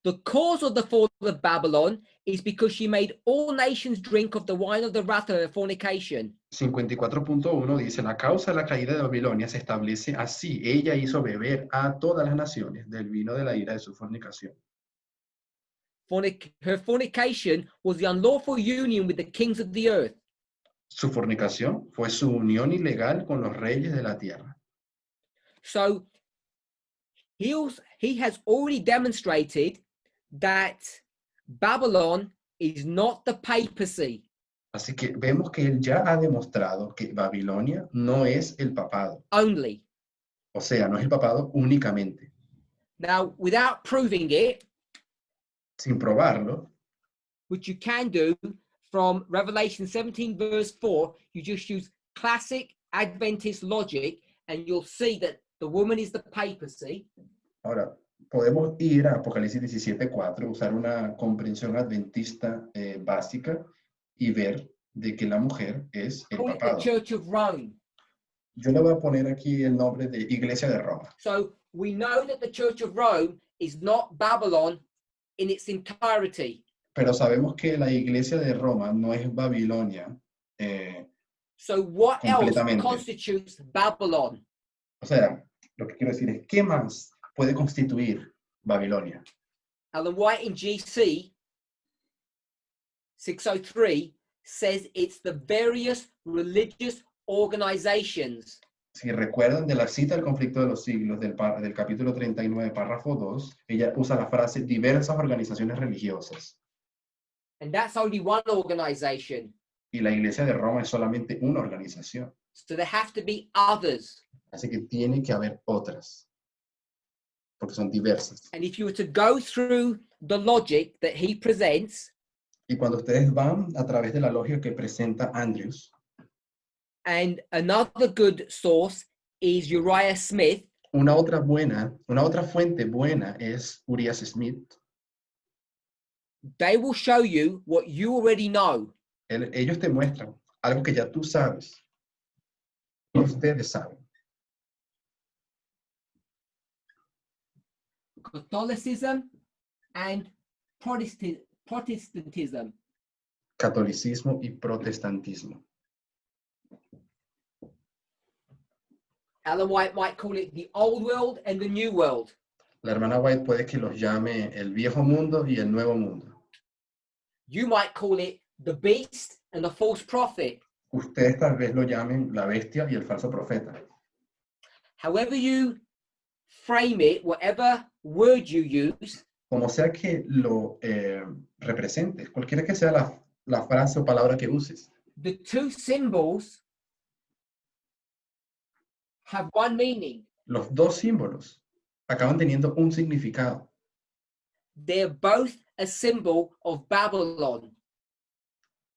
Speaker 1: The cause of the fall of Babylon is because she made all nations drink of the wine of the wrath of her fornication.
Speaker 2: 54.1 dice, la causa de la caída de Babilonia se establece así. Ella hizo beber a todas las naciones del vino de la ira de su fornicación.
Speaker 1: Her fornication was the unlawful union with the kings of the earth.
Speaker 2: Su fornicación fue su unión ilegal con los reyes de la tierra.
Speaker 1: So he has already demonstrated that Babylon is not the papacy.
Speaker 2: Así que vemos que él ya ha demostrado que Babilonia no es el papado.
Speaker 1: Only.
Speaker 2: O sea, no es el papado únicamente.
Speaker 1: Now, without proving it,
Speaker 2: Sin probarlo,
Speaker 1: which you can do from Revelation 17 verse 4, you just use classic Adventist logic and you'll see that the woman is the papacy.
Speaker 2: ahora, podemos ir a Apocalipsis 17:4, usar una comprensión adventista básica y ver de que la mujer es el
Speaker 1: Call it the
Speaker 2: papado.
Speaker 1: Church of Rome.
Speaker 2: Yo le voy a poner aquí el nombre de Iglesia de Roma.
Speaker 1: So we know that the Church of Rome is not Babylon in its entirety.
Speaker 2: Pero sabemos que la Iglesia de Roma no es Babilonia.
Speaker 1: So what else
Speaker 2: Completamente.
Speaker 1: constitutes Babylon?
Speaker 2: O sea, lo que quiero decir es, ¿qué más puede constituir Babilonia?
Speaker 1: Ellen White in GC 603 says it's the various religious organizations.
Speaker 2: Si recuerdan de la cita del conflicto de los siglos del capítulo 39, párrafo 2, ella usa la frase diversas organizaciones religiosas.
Speaker 1: And that's only one organization.
Speaker 2: Y la Iglesia de Roma es solamente una organización.
Speaker 1: So there have to be others.
Speaker 2: Así que tiene que haber otras, porque son diversas.
Speaker 1: And if you were to go through the logic that he presents,
Speaker 2: Y cuando ustedes van a través de la lógica que presenta Andrews,
Speaker 1: and another good source is Uriah Smith,
Speaker 2: una otra fuente buena es Uriah Smith.
Speaker 1: they will show you what you already know.
Speaker 2: Ellos te muestran algo que ya tú sabes. Y ustedes saben.
Speaker 1: Catholicism and Protestantism.
Speaker 2: Catolicismo y protestantismo.
Speaker 1: Ellen White might call it the old world and the new world.
Speaker 2: La hermana White puede que los llame el viejo mundo y el nuevo mundo.
Speaker 1: You might call it the beast and the false prophet.
Speaker 2: Ustedes tal vez lo llamen la bestia y el falso profeta.
Speaker 1: However you frame it, whatever word you use,
Speaker 2: Como sea que lo representes, cualquiera que sea la frase o palabra que uses,
Speaker 1: the two symbols have one meaning.
Speaker 2: los dos símbolos acaban teniendo un significado.
Speaker 1: They're both a symbol of Babylon.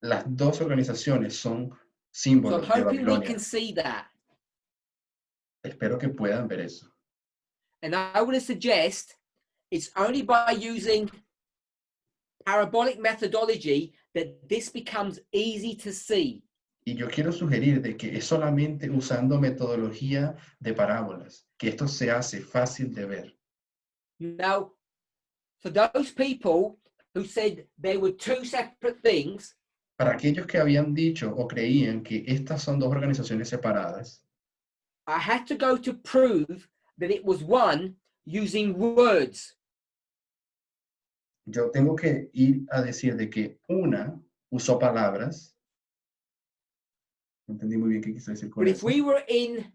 Speaker 2: Las dos organizaciones son
Speaker 1: So I'm
Speaker 2: símbolos de
Speaker 1: hoping we
Speaker 2: Babilonia.
Speaker 1: can see that.
Speaker 2: Espero que puedan ver eso.
Speaker 1: And I would suggest it's only by using parabolic methodology that this becomes easy to see.
Speaker 2: Y yo quiero sugerir de que es solamente usando metodología de parábolas, que esto se hace fácil de ver.
Speaker 1: Now, for those people who said they were two separate things,
Speaker 2: Para aquellos que habían dicho o creían que estas son dos organizaciones separadas,
Speaker 1: I had to go to prove that it was one using words.
Speaker 2: yo tengo que ir a decir de que una usó palabras. No entendí muy bien qué quiso decir con
Speaker 1: But if
Speaker 2: eso.
Speaker 1: we were in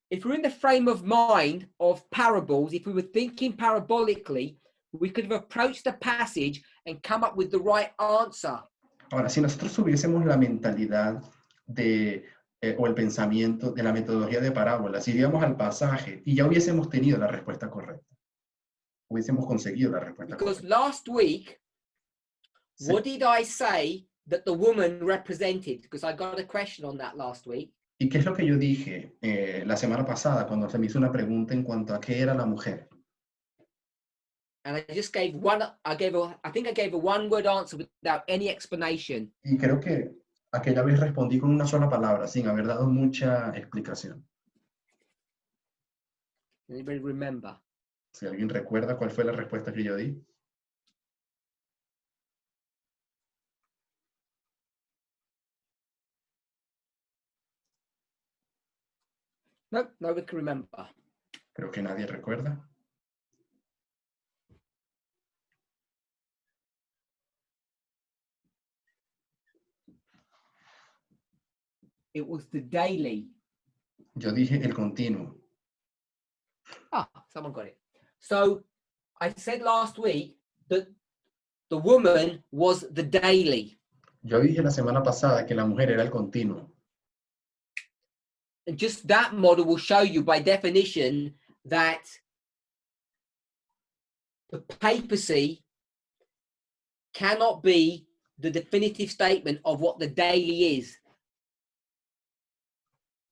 Speaker 1: the frame of mind of parables, if we were thinking parabolically, we could have approached the passage and come up with the right answer.
Speaker 2: Ahora, si nosotros tuviésemos la mentalidad de, o el pensamiento de la metodología de parábolas, iríamos al pasaje y ya hubiésemos tenido la respuesta correcta. Hubiésemos conseguido la respuesta
Speaker 1: Because
Speaker 2: correcta.
Speaker 1: last week,
Speaker 2: Sí.
Speaker 1: what did I say that the woman represented? Because I got a question on that last week.
Speaker 2: ¿Y qué es lo que yo dije la semana pasada cuando se me hizo una pregunta en cuanto a qué era la mujer?
Speaker 1: And I just gave I think I gave a one-word answer without any explanation.
Speaker 2: Y creo que aquella vez respondí con una sola palabra, sin haber dado mucha explicación.
Speaker 1: Anybody remember?
Speaker 2: Si alguien recuerda cuál fue la respuesta que yo di.
Speaker 1: No, nobody can remember.
Speaker 2: Creo que nadie recuerda.
Speaker 1: It was the daily.
Speaker 2: Yo dije el continuo.
Speaker 1: Ah, someone got it. So I said last week that the woman was the daily.
Speaker 2: Yo dije la semana pasada que la mujer era el continuo.
Speaker 1: And just that model will show you by definition that the papacy cannot be the definitive statement of what the daily is.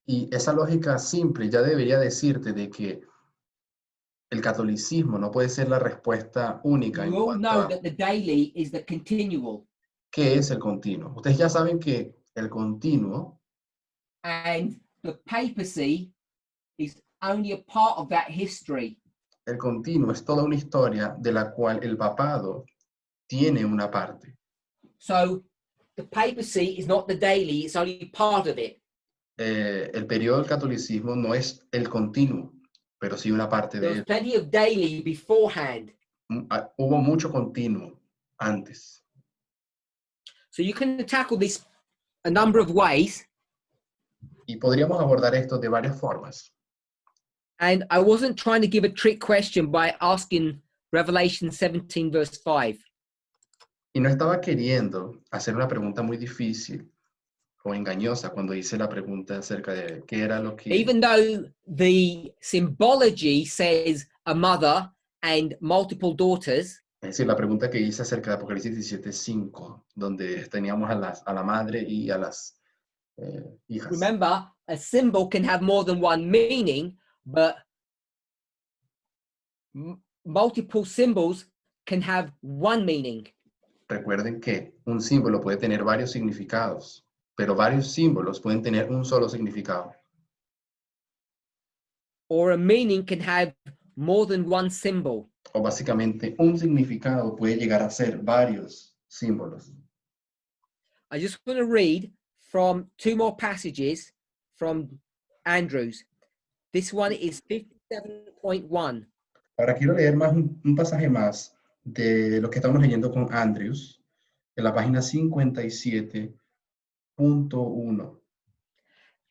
Speaker 2: Y esa lógica simple ya debería decirte de que el catolicismo no puede ser la respuesta única en
Speaker 1: We all
Speaker 2: cuanto
Speaker 1: know
Speaker 2: a
Speaker 1: that the daily is the continual.
Speaker 2: qué es el continuo. Ustedes ya saben que el continuo
Speaker 1: And the papacy is only a part of that history.
Speaker 2: El continuo es toda una historia de la cual el papado tiene una parte.
Speaker 1: So the papacy is not the daily, it's only part of it.
Speaker 2: El periodo del catolicismo no es el continuo, pero sí una parte
Speaker 1: There
Speaker 2: de
Speaker 1: was
Speaker 2: él.
Speaker 1: plenty of daily beforehand.
Speaker 2: Hubo mucho continuo antes.
Speaker 1: So you can tackle this a number of ways.
Speaker 2: Y podríamos abordar esto de varias formas.
Speaker 1: And I wasn't trying to give a trick question by asking Revelation 17 verse 5.
Speaker 2: Y no estaba queriendo hacer una pregunta muy difícil o engañosa cuando hice la pregunta acerca de qué era lo que...
Speaker 1: Even though the symbology says a mother and multiple daughters,
Speaker 2: Es decir, la pregunta que hice acerca de Apocalipsis 17:5, donde teníamos a la madre y a las hijas.
Speaker 1: remember, a symbol can have more than one meaning, but multiple symbols can have one meaning.
Speaker 2: Recuerden que un símbolo puede tener varios significados, pero varios símbolos pueden tener un solo significado.
Speaker 1: Or a meaning can have more than one symbol.
Speaker 2: O básicamente un significado puede llegar a ser varios símbolos.
Speaker 1: I just want to read from two more passages from Andrews. This one is 57.1.
Speaker 2: Ahora quiero leer más un pasaje más de lo que estamos leyendo con Andrews, en la página 57.1.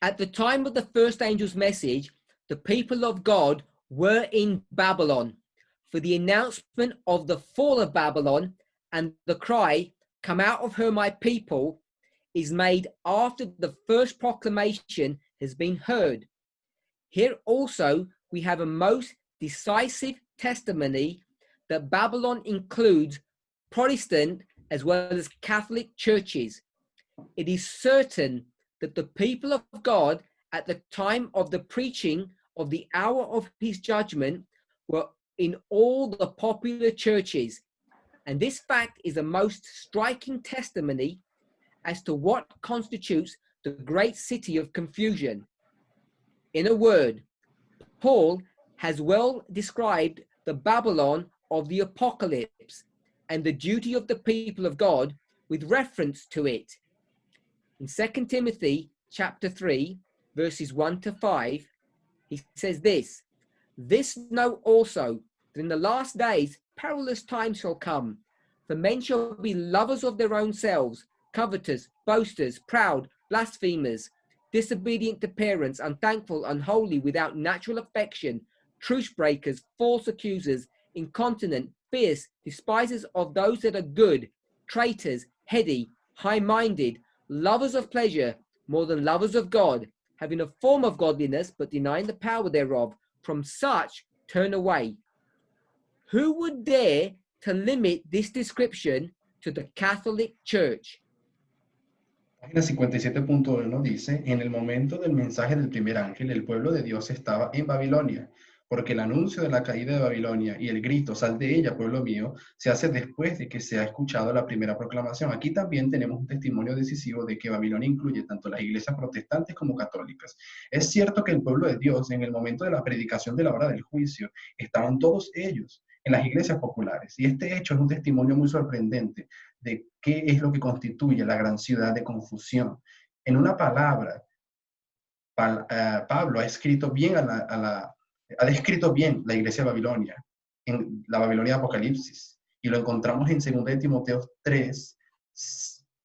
Speaker 1: At the time of the first angel's message, the people of God were in Babylon, for the announcement of the fall of Babylon and the cry, "Come out of her, my people," is made after the first proclamation has been heard. Here also we have a most decisive testimony that Babylon includes Protestant as well as Catholic churches. It is certain that the people of God at the time of the preaching of the hour of his judgment were in all the popular churches, And this fact is a most striking testimony as to what constitutes the great city of confusion. In a word, Paul has well described the Babylon of the apocalypse and the duty of the people of God with reference to it. In 2 Timothy chapter 3, verses 1 to 5, he says this, "This know also, that in the last days perilous times shall come, for men shall be lovers of their own selves, covetous, boasters, proud, blasphemers, disobedient to parents, unthankful, unholy, without natural affection, truce breakers, false accusers, incontinent, fierce, despisers of those that are good, traitors, heady, high-minded, lovers of pleasure more than lovers of God, having a form of godliness, but denying the power thereof. From such turn away." Who would dare to limit this description to the Catholic Church?
Speaker 2: Página 57.1 dice, en el momento del mensaje del primer ángel, el pueblo de Dios estaba en Babilonia, porque el anuncio de la caída de Babilonia y el grito, sal de ella, pueblo mío, se hace después de que se ha escuchado la primera proclamación. Aquí también tenemos un testimonio decisivo de que Babilonia incluye tanto las iglesias protestantes como católicas. Es cierto que el pueblo de Dios, en el momento de la predicación de la hora del juicio, estaban todos ellos en las iglesias populares, y este hecho es un testimonio muy sorprendente de qué es lo que constituye la gran ciudad de confusión. En una palabra, Pablo ha escrito bien ha descrito bien la iglesia de Babilonia, en la Babilonia de Apocalipsis, y lo encontramos en 2 de Timoteo 3,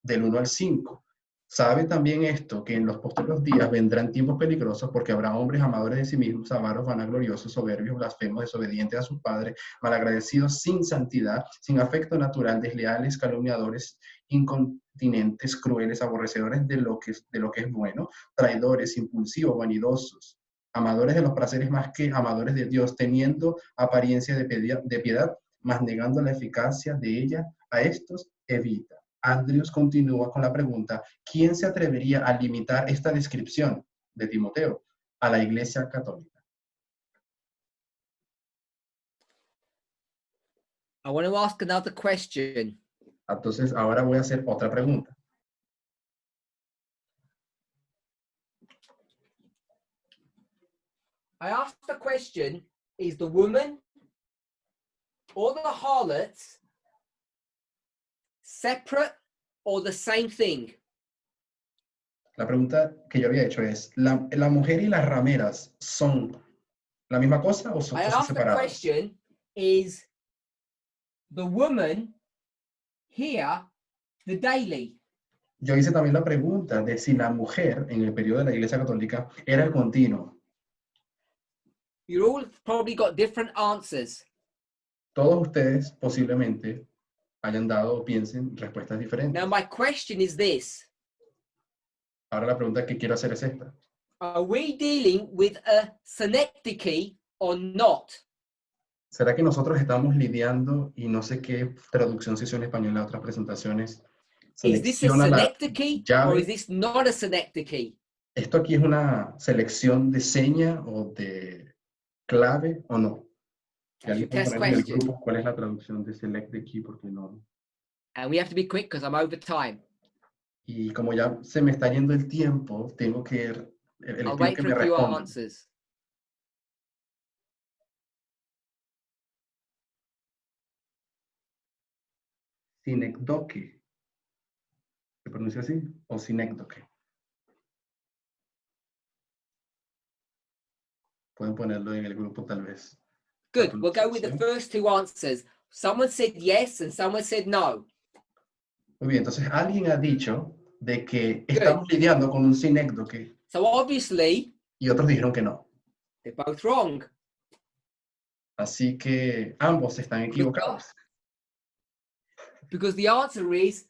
Speaker 2: del 1 al 5. Sabe también esto, que en los posteriores días vendrán tiempos peligrosos, porque habrá hombres amadores de sí mismos, avaros, vanagloriosos, soberbios, blasfemos, desobedientes a sus padres, malagradecidos, sin santidad, sin afecto natural, desleales, calumniadores, incontinentes, crueles, aborrecedores de lo que es bueno, traidores, impulsivos, vanidosos, amadores de los placeres más que amadores de Dios, teniendo apariencia de piedad, mas negando la eficacia de ella. A estos evita. Andrews continúa con la pregunta, ¿quién se atrevería a limitar esta descripción de Timoteo a la Iglesia Católica?
Speaker 1: I want to ask another question.
Speaker 2: Entonces, ahora voy a hacer otra pregunta.
Speaker 1: I asked the question, is the woman or the harlot separate or the same thing?
Speaker 2: La pregunta que yo había hecho es, ¿la mujer y las rameras son la misma cosa o son
Speaker 1: I
Speaker 2: cosas
Speaker 1: asked the
Speaker 2: separadas?
Speaker 1: question, is the woman here the daily?
Speaker 2: Yo hice también la pregunta de si la mujer en el periodo de la Iglesia Católica era el continuo.
Speaker 1: You all probably got different answers.
Speaker 2: Todos ustedes posiblemente hayan dado o piensen respuestas diferentes.
Speaker 1: Now my question is this.
Speaker 2: Ahora la pregunta que quiero hacer es esta.
Speaker 1: Are we dealing with a synecdoche or not?
Speaker 2: ¿Será que nosotros estamos lidiando, y no sé qué traducción se hizo en español en las otras presentaciones,
Speaker 1: Is this a
Speaker 2: selecciona la
Speaker 1: synecdoche or
Speaker 2: llave?
Speaker 1: is this not a synecdoche?
Speaker 2: ¿Esto aquí es una selección de seña o de clave o no? Si
Speaker 1: That's your
Speaker 2: alguien puede
Speaker 1: test
Speaker 2: poner en el
Speaker 1: question.
Speaker 2: grupo cuál es la traducción de select the key, porque no.
Speaker 1: And we have to be quick because I'm over time.
Speaker 2: Y como ya se me está yendo el tiempo, tengo que les
Speaker 1: I'll
Speaker 2: pido
Speaker 1: wait
Speaker 2: que
Speaker 1: for
Speaker 2: me
Speaker 1: a few
Speaker 2: respondan.
Speaker 1: answers.
Speaker 2: Synecdoche. ¿Se pronuncia así? ¿O synecdoche? Pueden ponerlo en el grupo tal vez.
Speaker 1: Good. We'll go with the first two answers. Someone said yes and someone said no.
Speaker 2: Muy bien, entonces alguien ha dicho de que estamos lidiando con un synecdoche
Speaker 1: So obviously,
Speaker 2: y otros dijeron que no.
Speaker 1: they're both wrong.
Speaker 2: Así que ambos están equivocados.
Speaker 1: Because the answer is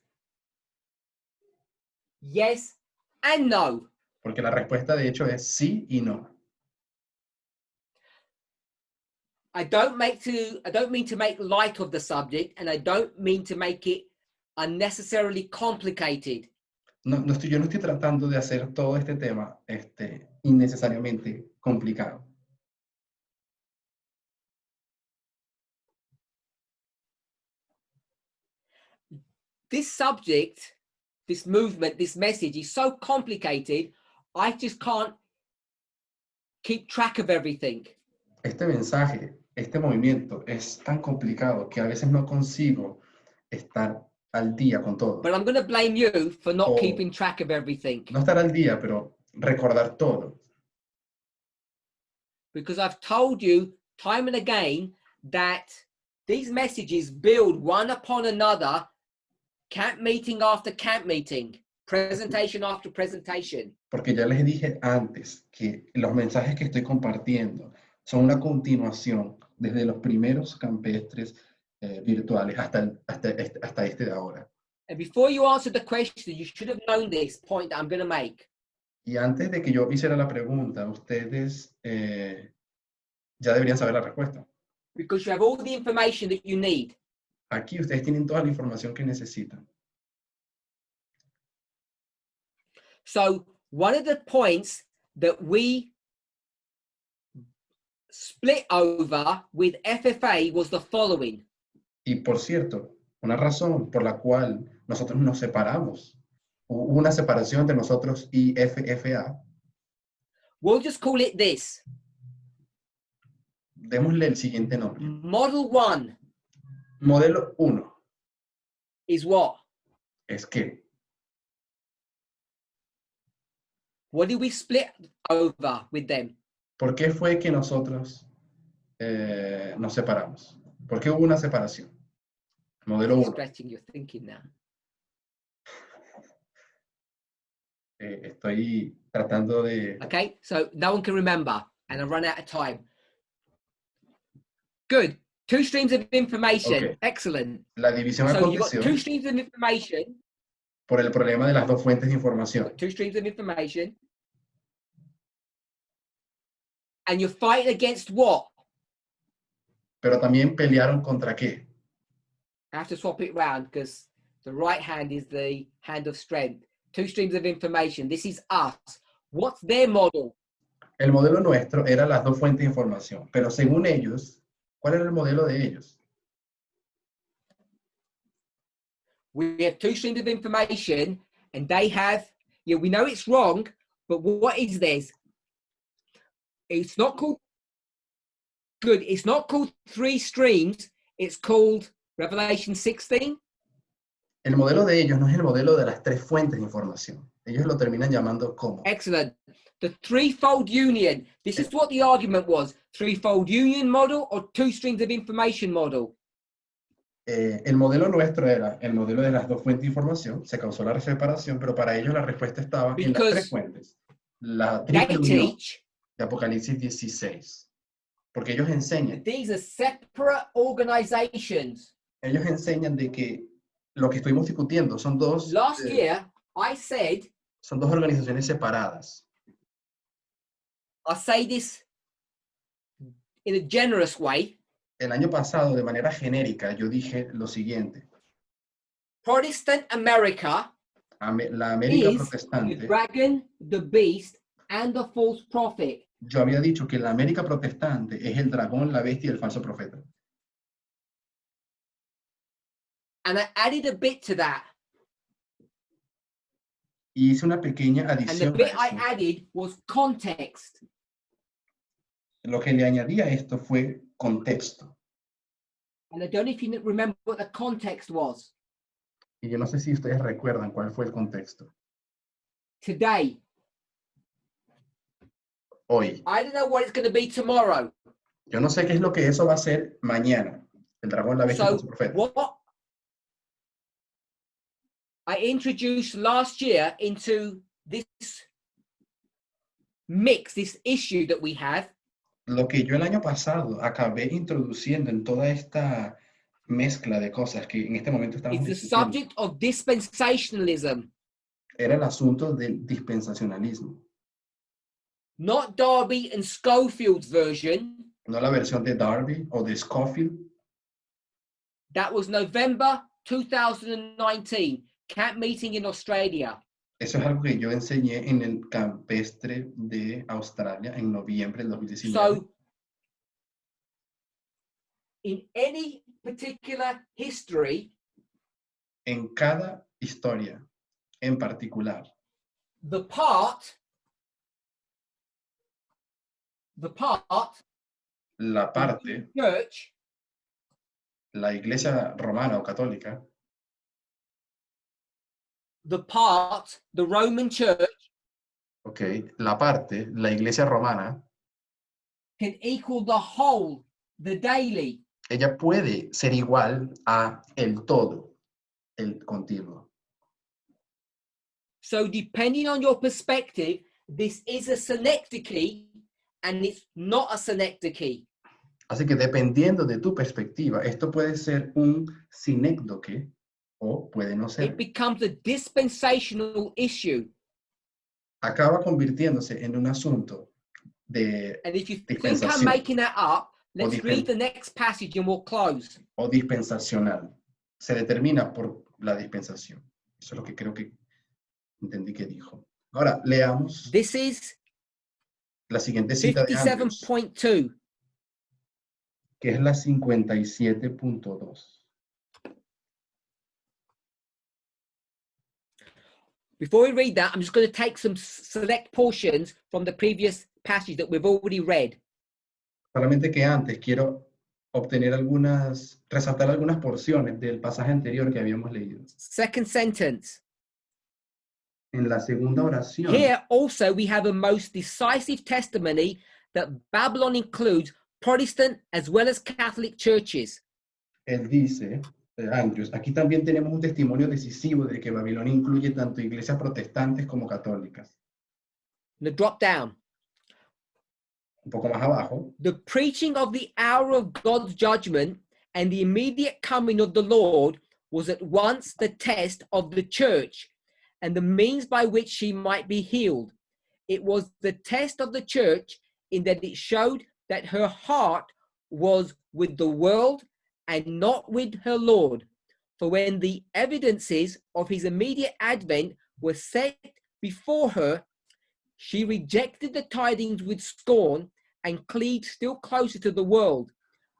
Speaker 1: yes and no.
Speaker 2: Porque la respuesta de hecho es sí y no.
Speaker 1: I don't mean to make light of the subject, and I don't mean to make it unnecessarily complicated.
Speaker 2: Yo no estoy tratando de hacer todo este tema innecesariamente complicado.
Speaker 1: this subject, this movement, this message is so complicated, I just can't keep track of everything.
Speaker 2: Este mensaje, este movimiento es tan complicado que a veces no consigo estar al día con todo.
Speaker 1: But I'm going to blame you for not
Speaker 2: Oh.
Speaker 1: keeping track of everything.
Speaker 2: No estar al día, pero recordar todo.
Speaker 1: Because I've told you time and again that these messages build one upon another, camp meeting after camp meeting, presentation after presentation.
Speaker 2: Porque ya les dije antes que los mensajes que estoy compartiendo son una continuación desde los primeros campestres virtuales hasta este de ahora.
Speaker 1: And before you answer the question, you should have known this point that I'm going to make.
Speaker 2: Y antes de que yo hiciera la pregunta, ustedes ya deberían saber la respuesta.
Speaker 1: Because you have all the information that you need.
Speaker 2: Aquí ustedes tienen toda la información que necesitan.
Speaker 1: So one of the points that we split over with FFA was the following.
Speaker 2: Y por cierto, una razón por la cual nosotros nos separamos, hubo una separación entre nosotros y FFA.
Speaker 1: We'll just call it this.
Speaker 2: Démosle el siguiente nombre.
Speaker 1: Model 1
Speaker 2: Modelo 1
Speaker 1: is what?
Speaker 2: es que,
Speaker 1: What did we split over with them?
Speaker 2: ¿por qué fue que nosotros nos separamos? ¿Por qué hubo una separación? Modelo 1.
Speaker 1: Stretching your thinking now.
Speaker 2: Estoy tratando de...
Speaker 1: Okay, so no one can remember and I've run out of time. Good. 2 streams of information.
Speaker 2: Okay.
Speaker 1: Excellent.
Speaker 2: La división
Speaker 1: So you've got
Speaker 2: aconteció
Speaker 1: 2 streams of information.
Speaker 2: por el problema de las dos fuentes de información.
Speaker 1: 2 streams of information. And you're fighting against what?
Speaker 2: Pero también pelearon contra qué.
Speaker 1: I have to swap it round because the right hand is the hand of strength. 2 streams of information. This is us. What's their model?
Speaker 2: El modelo nuestro era las dos fuentes de información, pero según ellos, ¿cuál era el modelo de ellos?
Speaker 1: We have 2 streams of information and they have, yeah, we know it's wrong, but what is this? It's not called, good, it's not called 3 streams, it's called Revelation 16.
Speaker 2: El modelo de ellos no es el modelo de las tres fuentes de información. Ellos lo terminan llamando como.
Speaker 1: Excellent. The threefold union. This is what the argument was. Threefold union model or 2 streams of information model.
Speaker 2: El modelo nuestro era el modelo de las dos fuentes de información. Se causó la separación, pero para ellos la respuesta estaba en las tres fuentes. La triple unión de Apocalipsis 16. Porque ellos enseñan.
Speaker 1: These are separate organizations.
Speaker 2: Ellos enseñan de que lo que estuvimos discutiendo son dos.
Speaker 1: Last year, I said.
Speaker 2: Son dos organizaciones separadas.
Speaker 1: I say this in a generous way.
Speaker 2: El año pasado, de manera genérica, yo dije lo siguiente.
Speaker 1: Protestant America
Speaker 2: la América
Speaker 1: is
Speaker 2: protestante.
Speaker 1: the dragon, the beast, and the false prophet.
Speaker 2: Yo había dicho que la América protestante es el dragón, la bestia y el falso profeta.
Speaker 1: And I added a bit to that.
Speaker 2: Y hice una pequeña adición.
Speaker 1: And the bit I added was context.
Speaker 2: Lo que le añadí a esto fue contexto.
Speaker 1: And I don't know if you remember what the context was.
Speaker 2: Y yo no sé si ustedes recuerdan cuál fue el contexto.
Speaker 1: Today.
Speaker 2: Hoy.
Speaker 1: I don't know what it's going to be tomorrow.
Speaker 2: Yo no sé qué es lo que eso va a ser mañana. El dragón, la bestia y el falso profeta.
Speaker 1: What I introduced last year into this mix, this issue that we have.
Speaker 2: Lo que yo el año pasado acabé introduciendo en toda esta mezcla de cosas que en este momento estamos
Speaker 1: discutiendo. It's the subject of dispensationalism.
Speaker 2: Era el asunto del dispensacionalismo.
Speaker 1: Not Darby and Schofield's version.
Speaker 2: No la versión de Darby o de Scofield.
Speaker 1: That was November 2019, camp meeting in Australia.
Speaker 2: Eso es algo que yo enseñé en el campestre de Australia en noviembre del 2019.
Speaker 1: So, in any particular history,
Speaker 2: en cada historia en particular.
Speaker 1: The part
Speaker 2: La parte,
Speaker 1: church
Speaker 2: la iglesia romana o católica,
Speaker 1: the Roman church
Speaker 2: ok, la parte, la iglesia romana,
Speaker 1: can equal the whole, the daily.
Speaker 2: ella puede ser igual a el todo, el continuo.
Speaker 1: So depending on your perspective, this is a synecdoche and it's not a synecdoche.
Speaker 2: Así que dependiendo de tu perspectiva, esto puede ser un sinécdoque o puede no
Speaker 1: It
Speaker 2: ser.
Speaker 1: becomes a dispensational issue.
Speaker 2: Acaba convirtiéndose en un asunto de
Speaker 1: And if you think I'm
Speaker 2: dispensación
Speaker 1: making that up, let's
Speaker 2: dispen-
Speaker 1: read the next passage and we'll close.
Speaker 2: o dispensacional. Se determina por la dispensación. Eso es lo que creo que entendí que dijo. Ahora, leamos
Speaker 1: This is
Speaker 2: la siguiente cita de Andrews,
Speaker 1: 57.2.
Speaker 2: que es la 57.2.
Speaker 1: Before we read that, I'm just going to take some select portions from the previous passage that we've already read.
Speaker 2: Solamente que antes quiero resaltar algunas porciones del pasaje anterior que habíamos leído.
Speaker 1: Second sentence.
Speaker 2: En la segunda oración,
Speaker 1: Here also we have a most decisive testimony that Babylon includes Protestant as well as Catholic churches.
Speaker 2: él dice, Andrews, aquí también tenemos un testimonio decisivo de que Babilonia incluye tanto iglesias protestantes como católicas.
Speaker 1: Now drop down.
Speaker 2: Un poco más abajo,
Speaker 1: The preaching of the hour of God's judgment and the immediate coming of the Lord was at once the test of the church and the means by which she might be healed. It was the test of the church in that it showed that her heart was with the world and not with her Lord. For when the evidences of his immediate advent were set before her, she rejected the tidings with scorn and cleaved still closer to the world.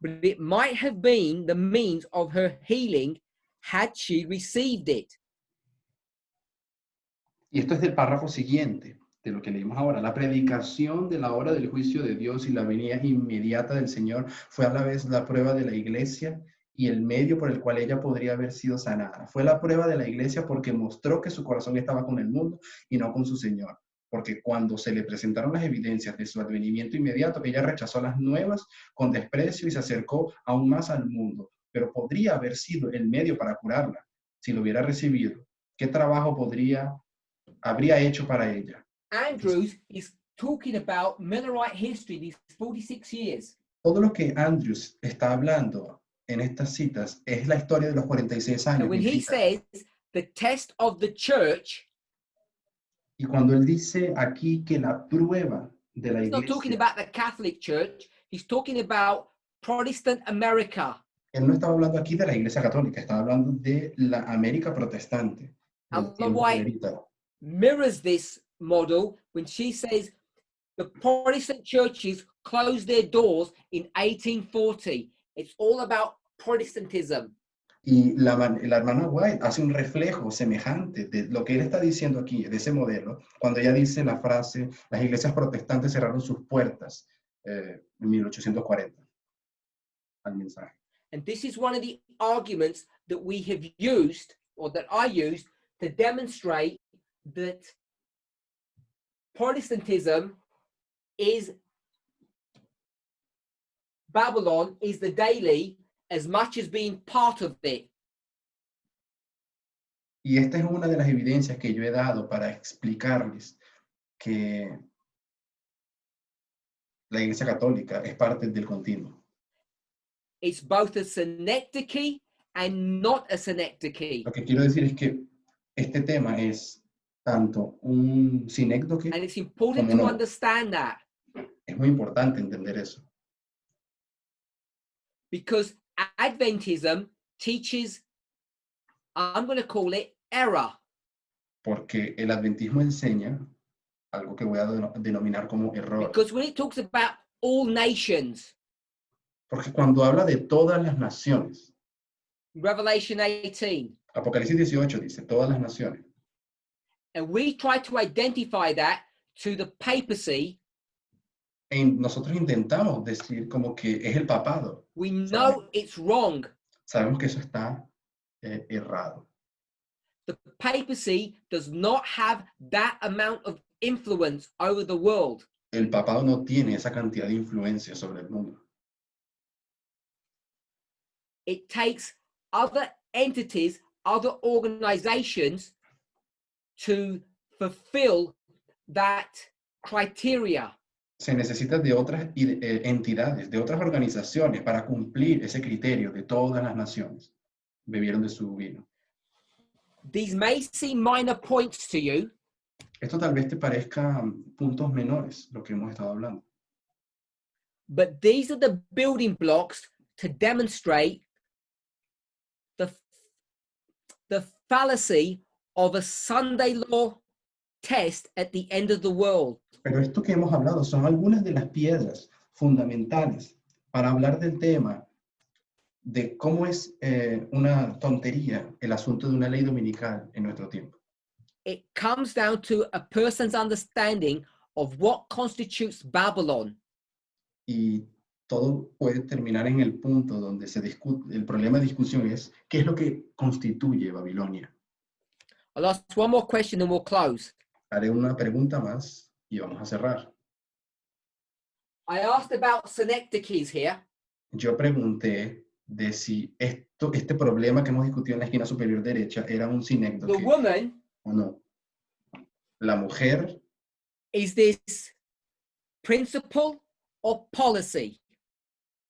Speaker 1: But it might have been the means of her healing had she received it.
Speaker 2: y esto es del párrafo siguiente, de lo que leímos ahora. La predicación de la hora del juicio de Dios y la venida inmediata del Señor fue a la vez la prueba de la iglesia y el medio por el cual ella podría haber sido sanada. Fue la prueba de la iglesia porque mostró que su corazón estaba con el mundo y no con su Señor. Porque cuando se le presentaron las evidencias de su advenimiento inmediato, ella rechazó las nuevas con desprecio y se acercó aún más al mundo. Pero podría haber sido el medio para curarla si lo hubiera recibido. ¿Qué trabajo habría hecho para ella?
Speaker 1: Andrews is talking about Millerite history, these 46 years.
Speaker 2: Todo lo que Andrews está hablando en estas citas es la historia de los 46 años.
Speaker 1: So when he
Speaker 2: militares.
Speaker 1: says the test of the church,
Speaker 2: Y cuando él dice aquí que la prueba de la
Speaker 1: he's not talking
Speaker 2: iglesia,
Speaker 1: about the Catholic Church, he's talking about Protestant America.
Speaker 2: él no estaba hablando aquí de la iglesia católica, estaba hablando de la América protestante. Del
Speaker 1: Ellen
Speaker 2: tiempo
Speaker 1: White
Speaker 2: militado.
Speaker 1: mirrors this model when she says the Protestant churches closed their doors in 1840. It's all about Protestantism.
Speaker 2: Y la hermana White hace un reflejo semejante de lo que él está diciendo aquí, de ese modelo, cuando ella dice la frase, las iglesias protestantes cerraron sus puertas en 1840, al mensaje.
Speaker 1: And this is one of the arguments that we have used, or that I used, to demonstrate that Protestantism is Babylon is the daily as much as being part of it.
Speaker 2: Y esta es una de las evidencias que yo he dado para explicarles que la iglesia católica es parte del continuo.
Speaker 1: It's both a synecdoche and not a synecdoche.
Speaker 2: Lo que quiero decir es que este tema es tanto un sinécdoque,
Speaker 1: And it's important
Speaker 2: como
Speaker 1: to
Speaker 2: no.
Speaker 1: understand that,
Speaker 2: Es muy importante entender eso.
Speaker 1: because Adventism teaches, I'm going to call it error.
Speaker 2: Porque el adventismo enseña algo que voy a denominar como error.
Speaker 1: Because when it talks about all nations,
Speaker 2: Porque cuando habla de todas las naciones,
Speaker 1: Revelation 18,
Speaker 2: Apocalipsis 18 dice, todas las naciones.
Speaker 1: And we try to identify that to the papacy.
Speaker 2: Nosotros intentamos decir como que es el papado.
Speaker 1: We know it's wrong.
Speaker 2: Sabemos que eso está errado.
Speaker 1: The papacy does not have that amount of influence over the world.
Speaker 2: El papado no tiene esa cantidad de influencia sobre el mundo.
Speaker 1: It takes other entities, other organizations to fulfill that criteria.
Speaker 2: Se necesita de otras entidades, de otras organizaciones para cumplir ese criterio de todas las naciones. Bebieron de su vino.
Speaker 1: These may seem minor points to you,
Speaker 2: Esto tal vez te parezca puntos menores, lo que hemos estado hablando.
Speaker 1: but these are the building blocks to demonstrate the fallacy of a Sunday law test at the end of the world.
Speaker 2: Pero esto que hemos hablado son algunas de las piedras fundamentales para hablar del tema de cómo es una tontería el asunto de una ley dominical en nuestro tiempo.
Speaker 1: It comes down to a person's understanding of what constitutes Babylon.
Speaker 2: Y todo puede terminar en el punto donde se discute, el problema de discusión es qué es lo que constituye Babilonia.
Speaker 1: I'll ask one more question and we'll close.
Speaker 2: Haré una pregunta más y vamos a cerrar.
Speaker 1: I asked about synecdoches here.
Speaker 2: Yo pregunté de si este problema que hemos discutido en la esquina superior derecha era un
Speaker 1: The
Speaker 2: sinécdoque
Speaker 1: woman
Speaker 2: o no. La mujer
Speaker 1: is this principle or policy?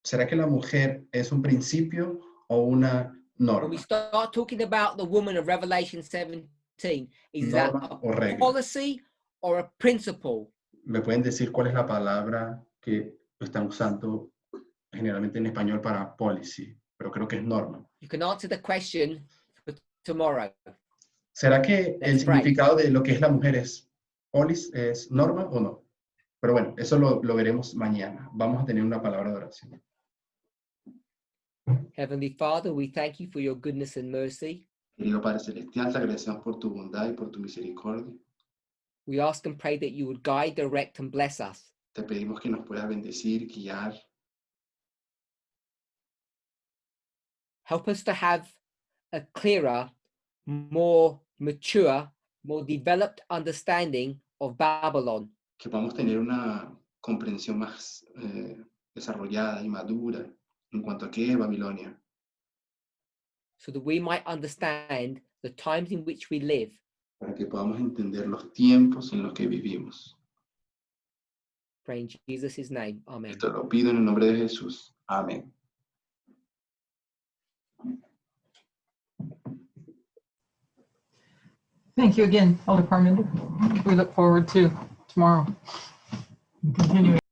Speaker 2: ¿será que la mujer es un principio o una
Speaker 1: When we
Speaker 2: norma?
Speaker 1: start talking about the woman of Revelation 17, is that
Speaker 2: Norma o
Speaker 1: a
Speaker 2: regla.
Speaker 1: policy or a principle?
Speaker 2: ¿Me pueden decir cuál es la palabra que están usando generalmente en español para policy? Pero creo que es norma.
Speaker 1: You can answer the question for tomorrow.
Speaker 2: ¿Será que el
Speaker 1: Let's pray.
Speaker 2: significado de lo que es la mujer es norma o no? Pero bueno, eso lo veremos mañana. Vamos a tener una palabra de oración.
Speaker 1: Heavenly Father, we thank you for your goodness and mercy.
Speaker 2: Querido Padre Celestial, te agradecemos por tu bondad y por tu misericordia.
Speaker 1: We ask and pray that you would guide, direct, and bless us.
Speaker 2: Te pedimos que nos puedas bendecir, guiar.
Speaker 1: Help us to have a clearer, more mature, more developed understanding of Babylon.
Speaker 2: Que podamos tener una comprensión más desarrollada y madura en cuanto a qué es Babilonia,
Speaker 1: so that we might understand the times in which we live.
Speaker 2: para que podamos entender los tiempos en los que vivimos.
Speaker 1: Pray in Jesus' name. Amen.
Speaker 2: Esto lo pido en el nombre de Jesús. Amén.
Speaker 3: Thank you again, Elder Parmenter. We look forward to tomorrow. Continuing.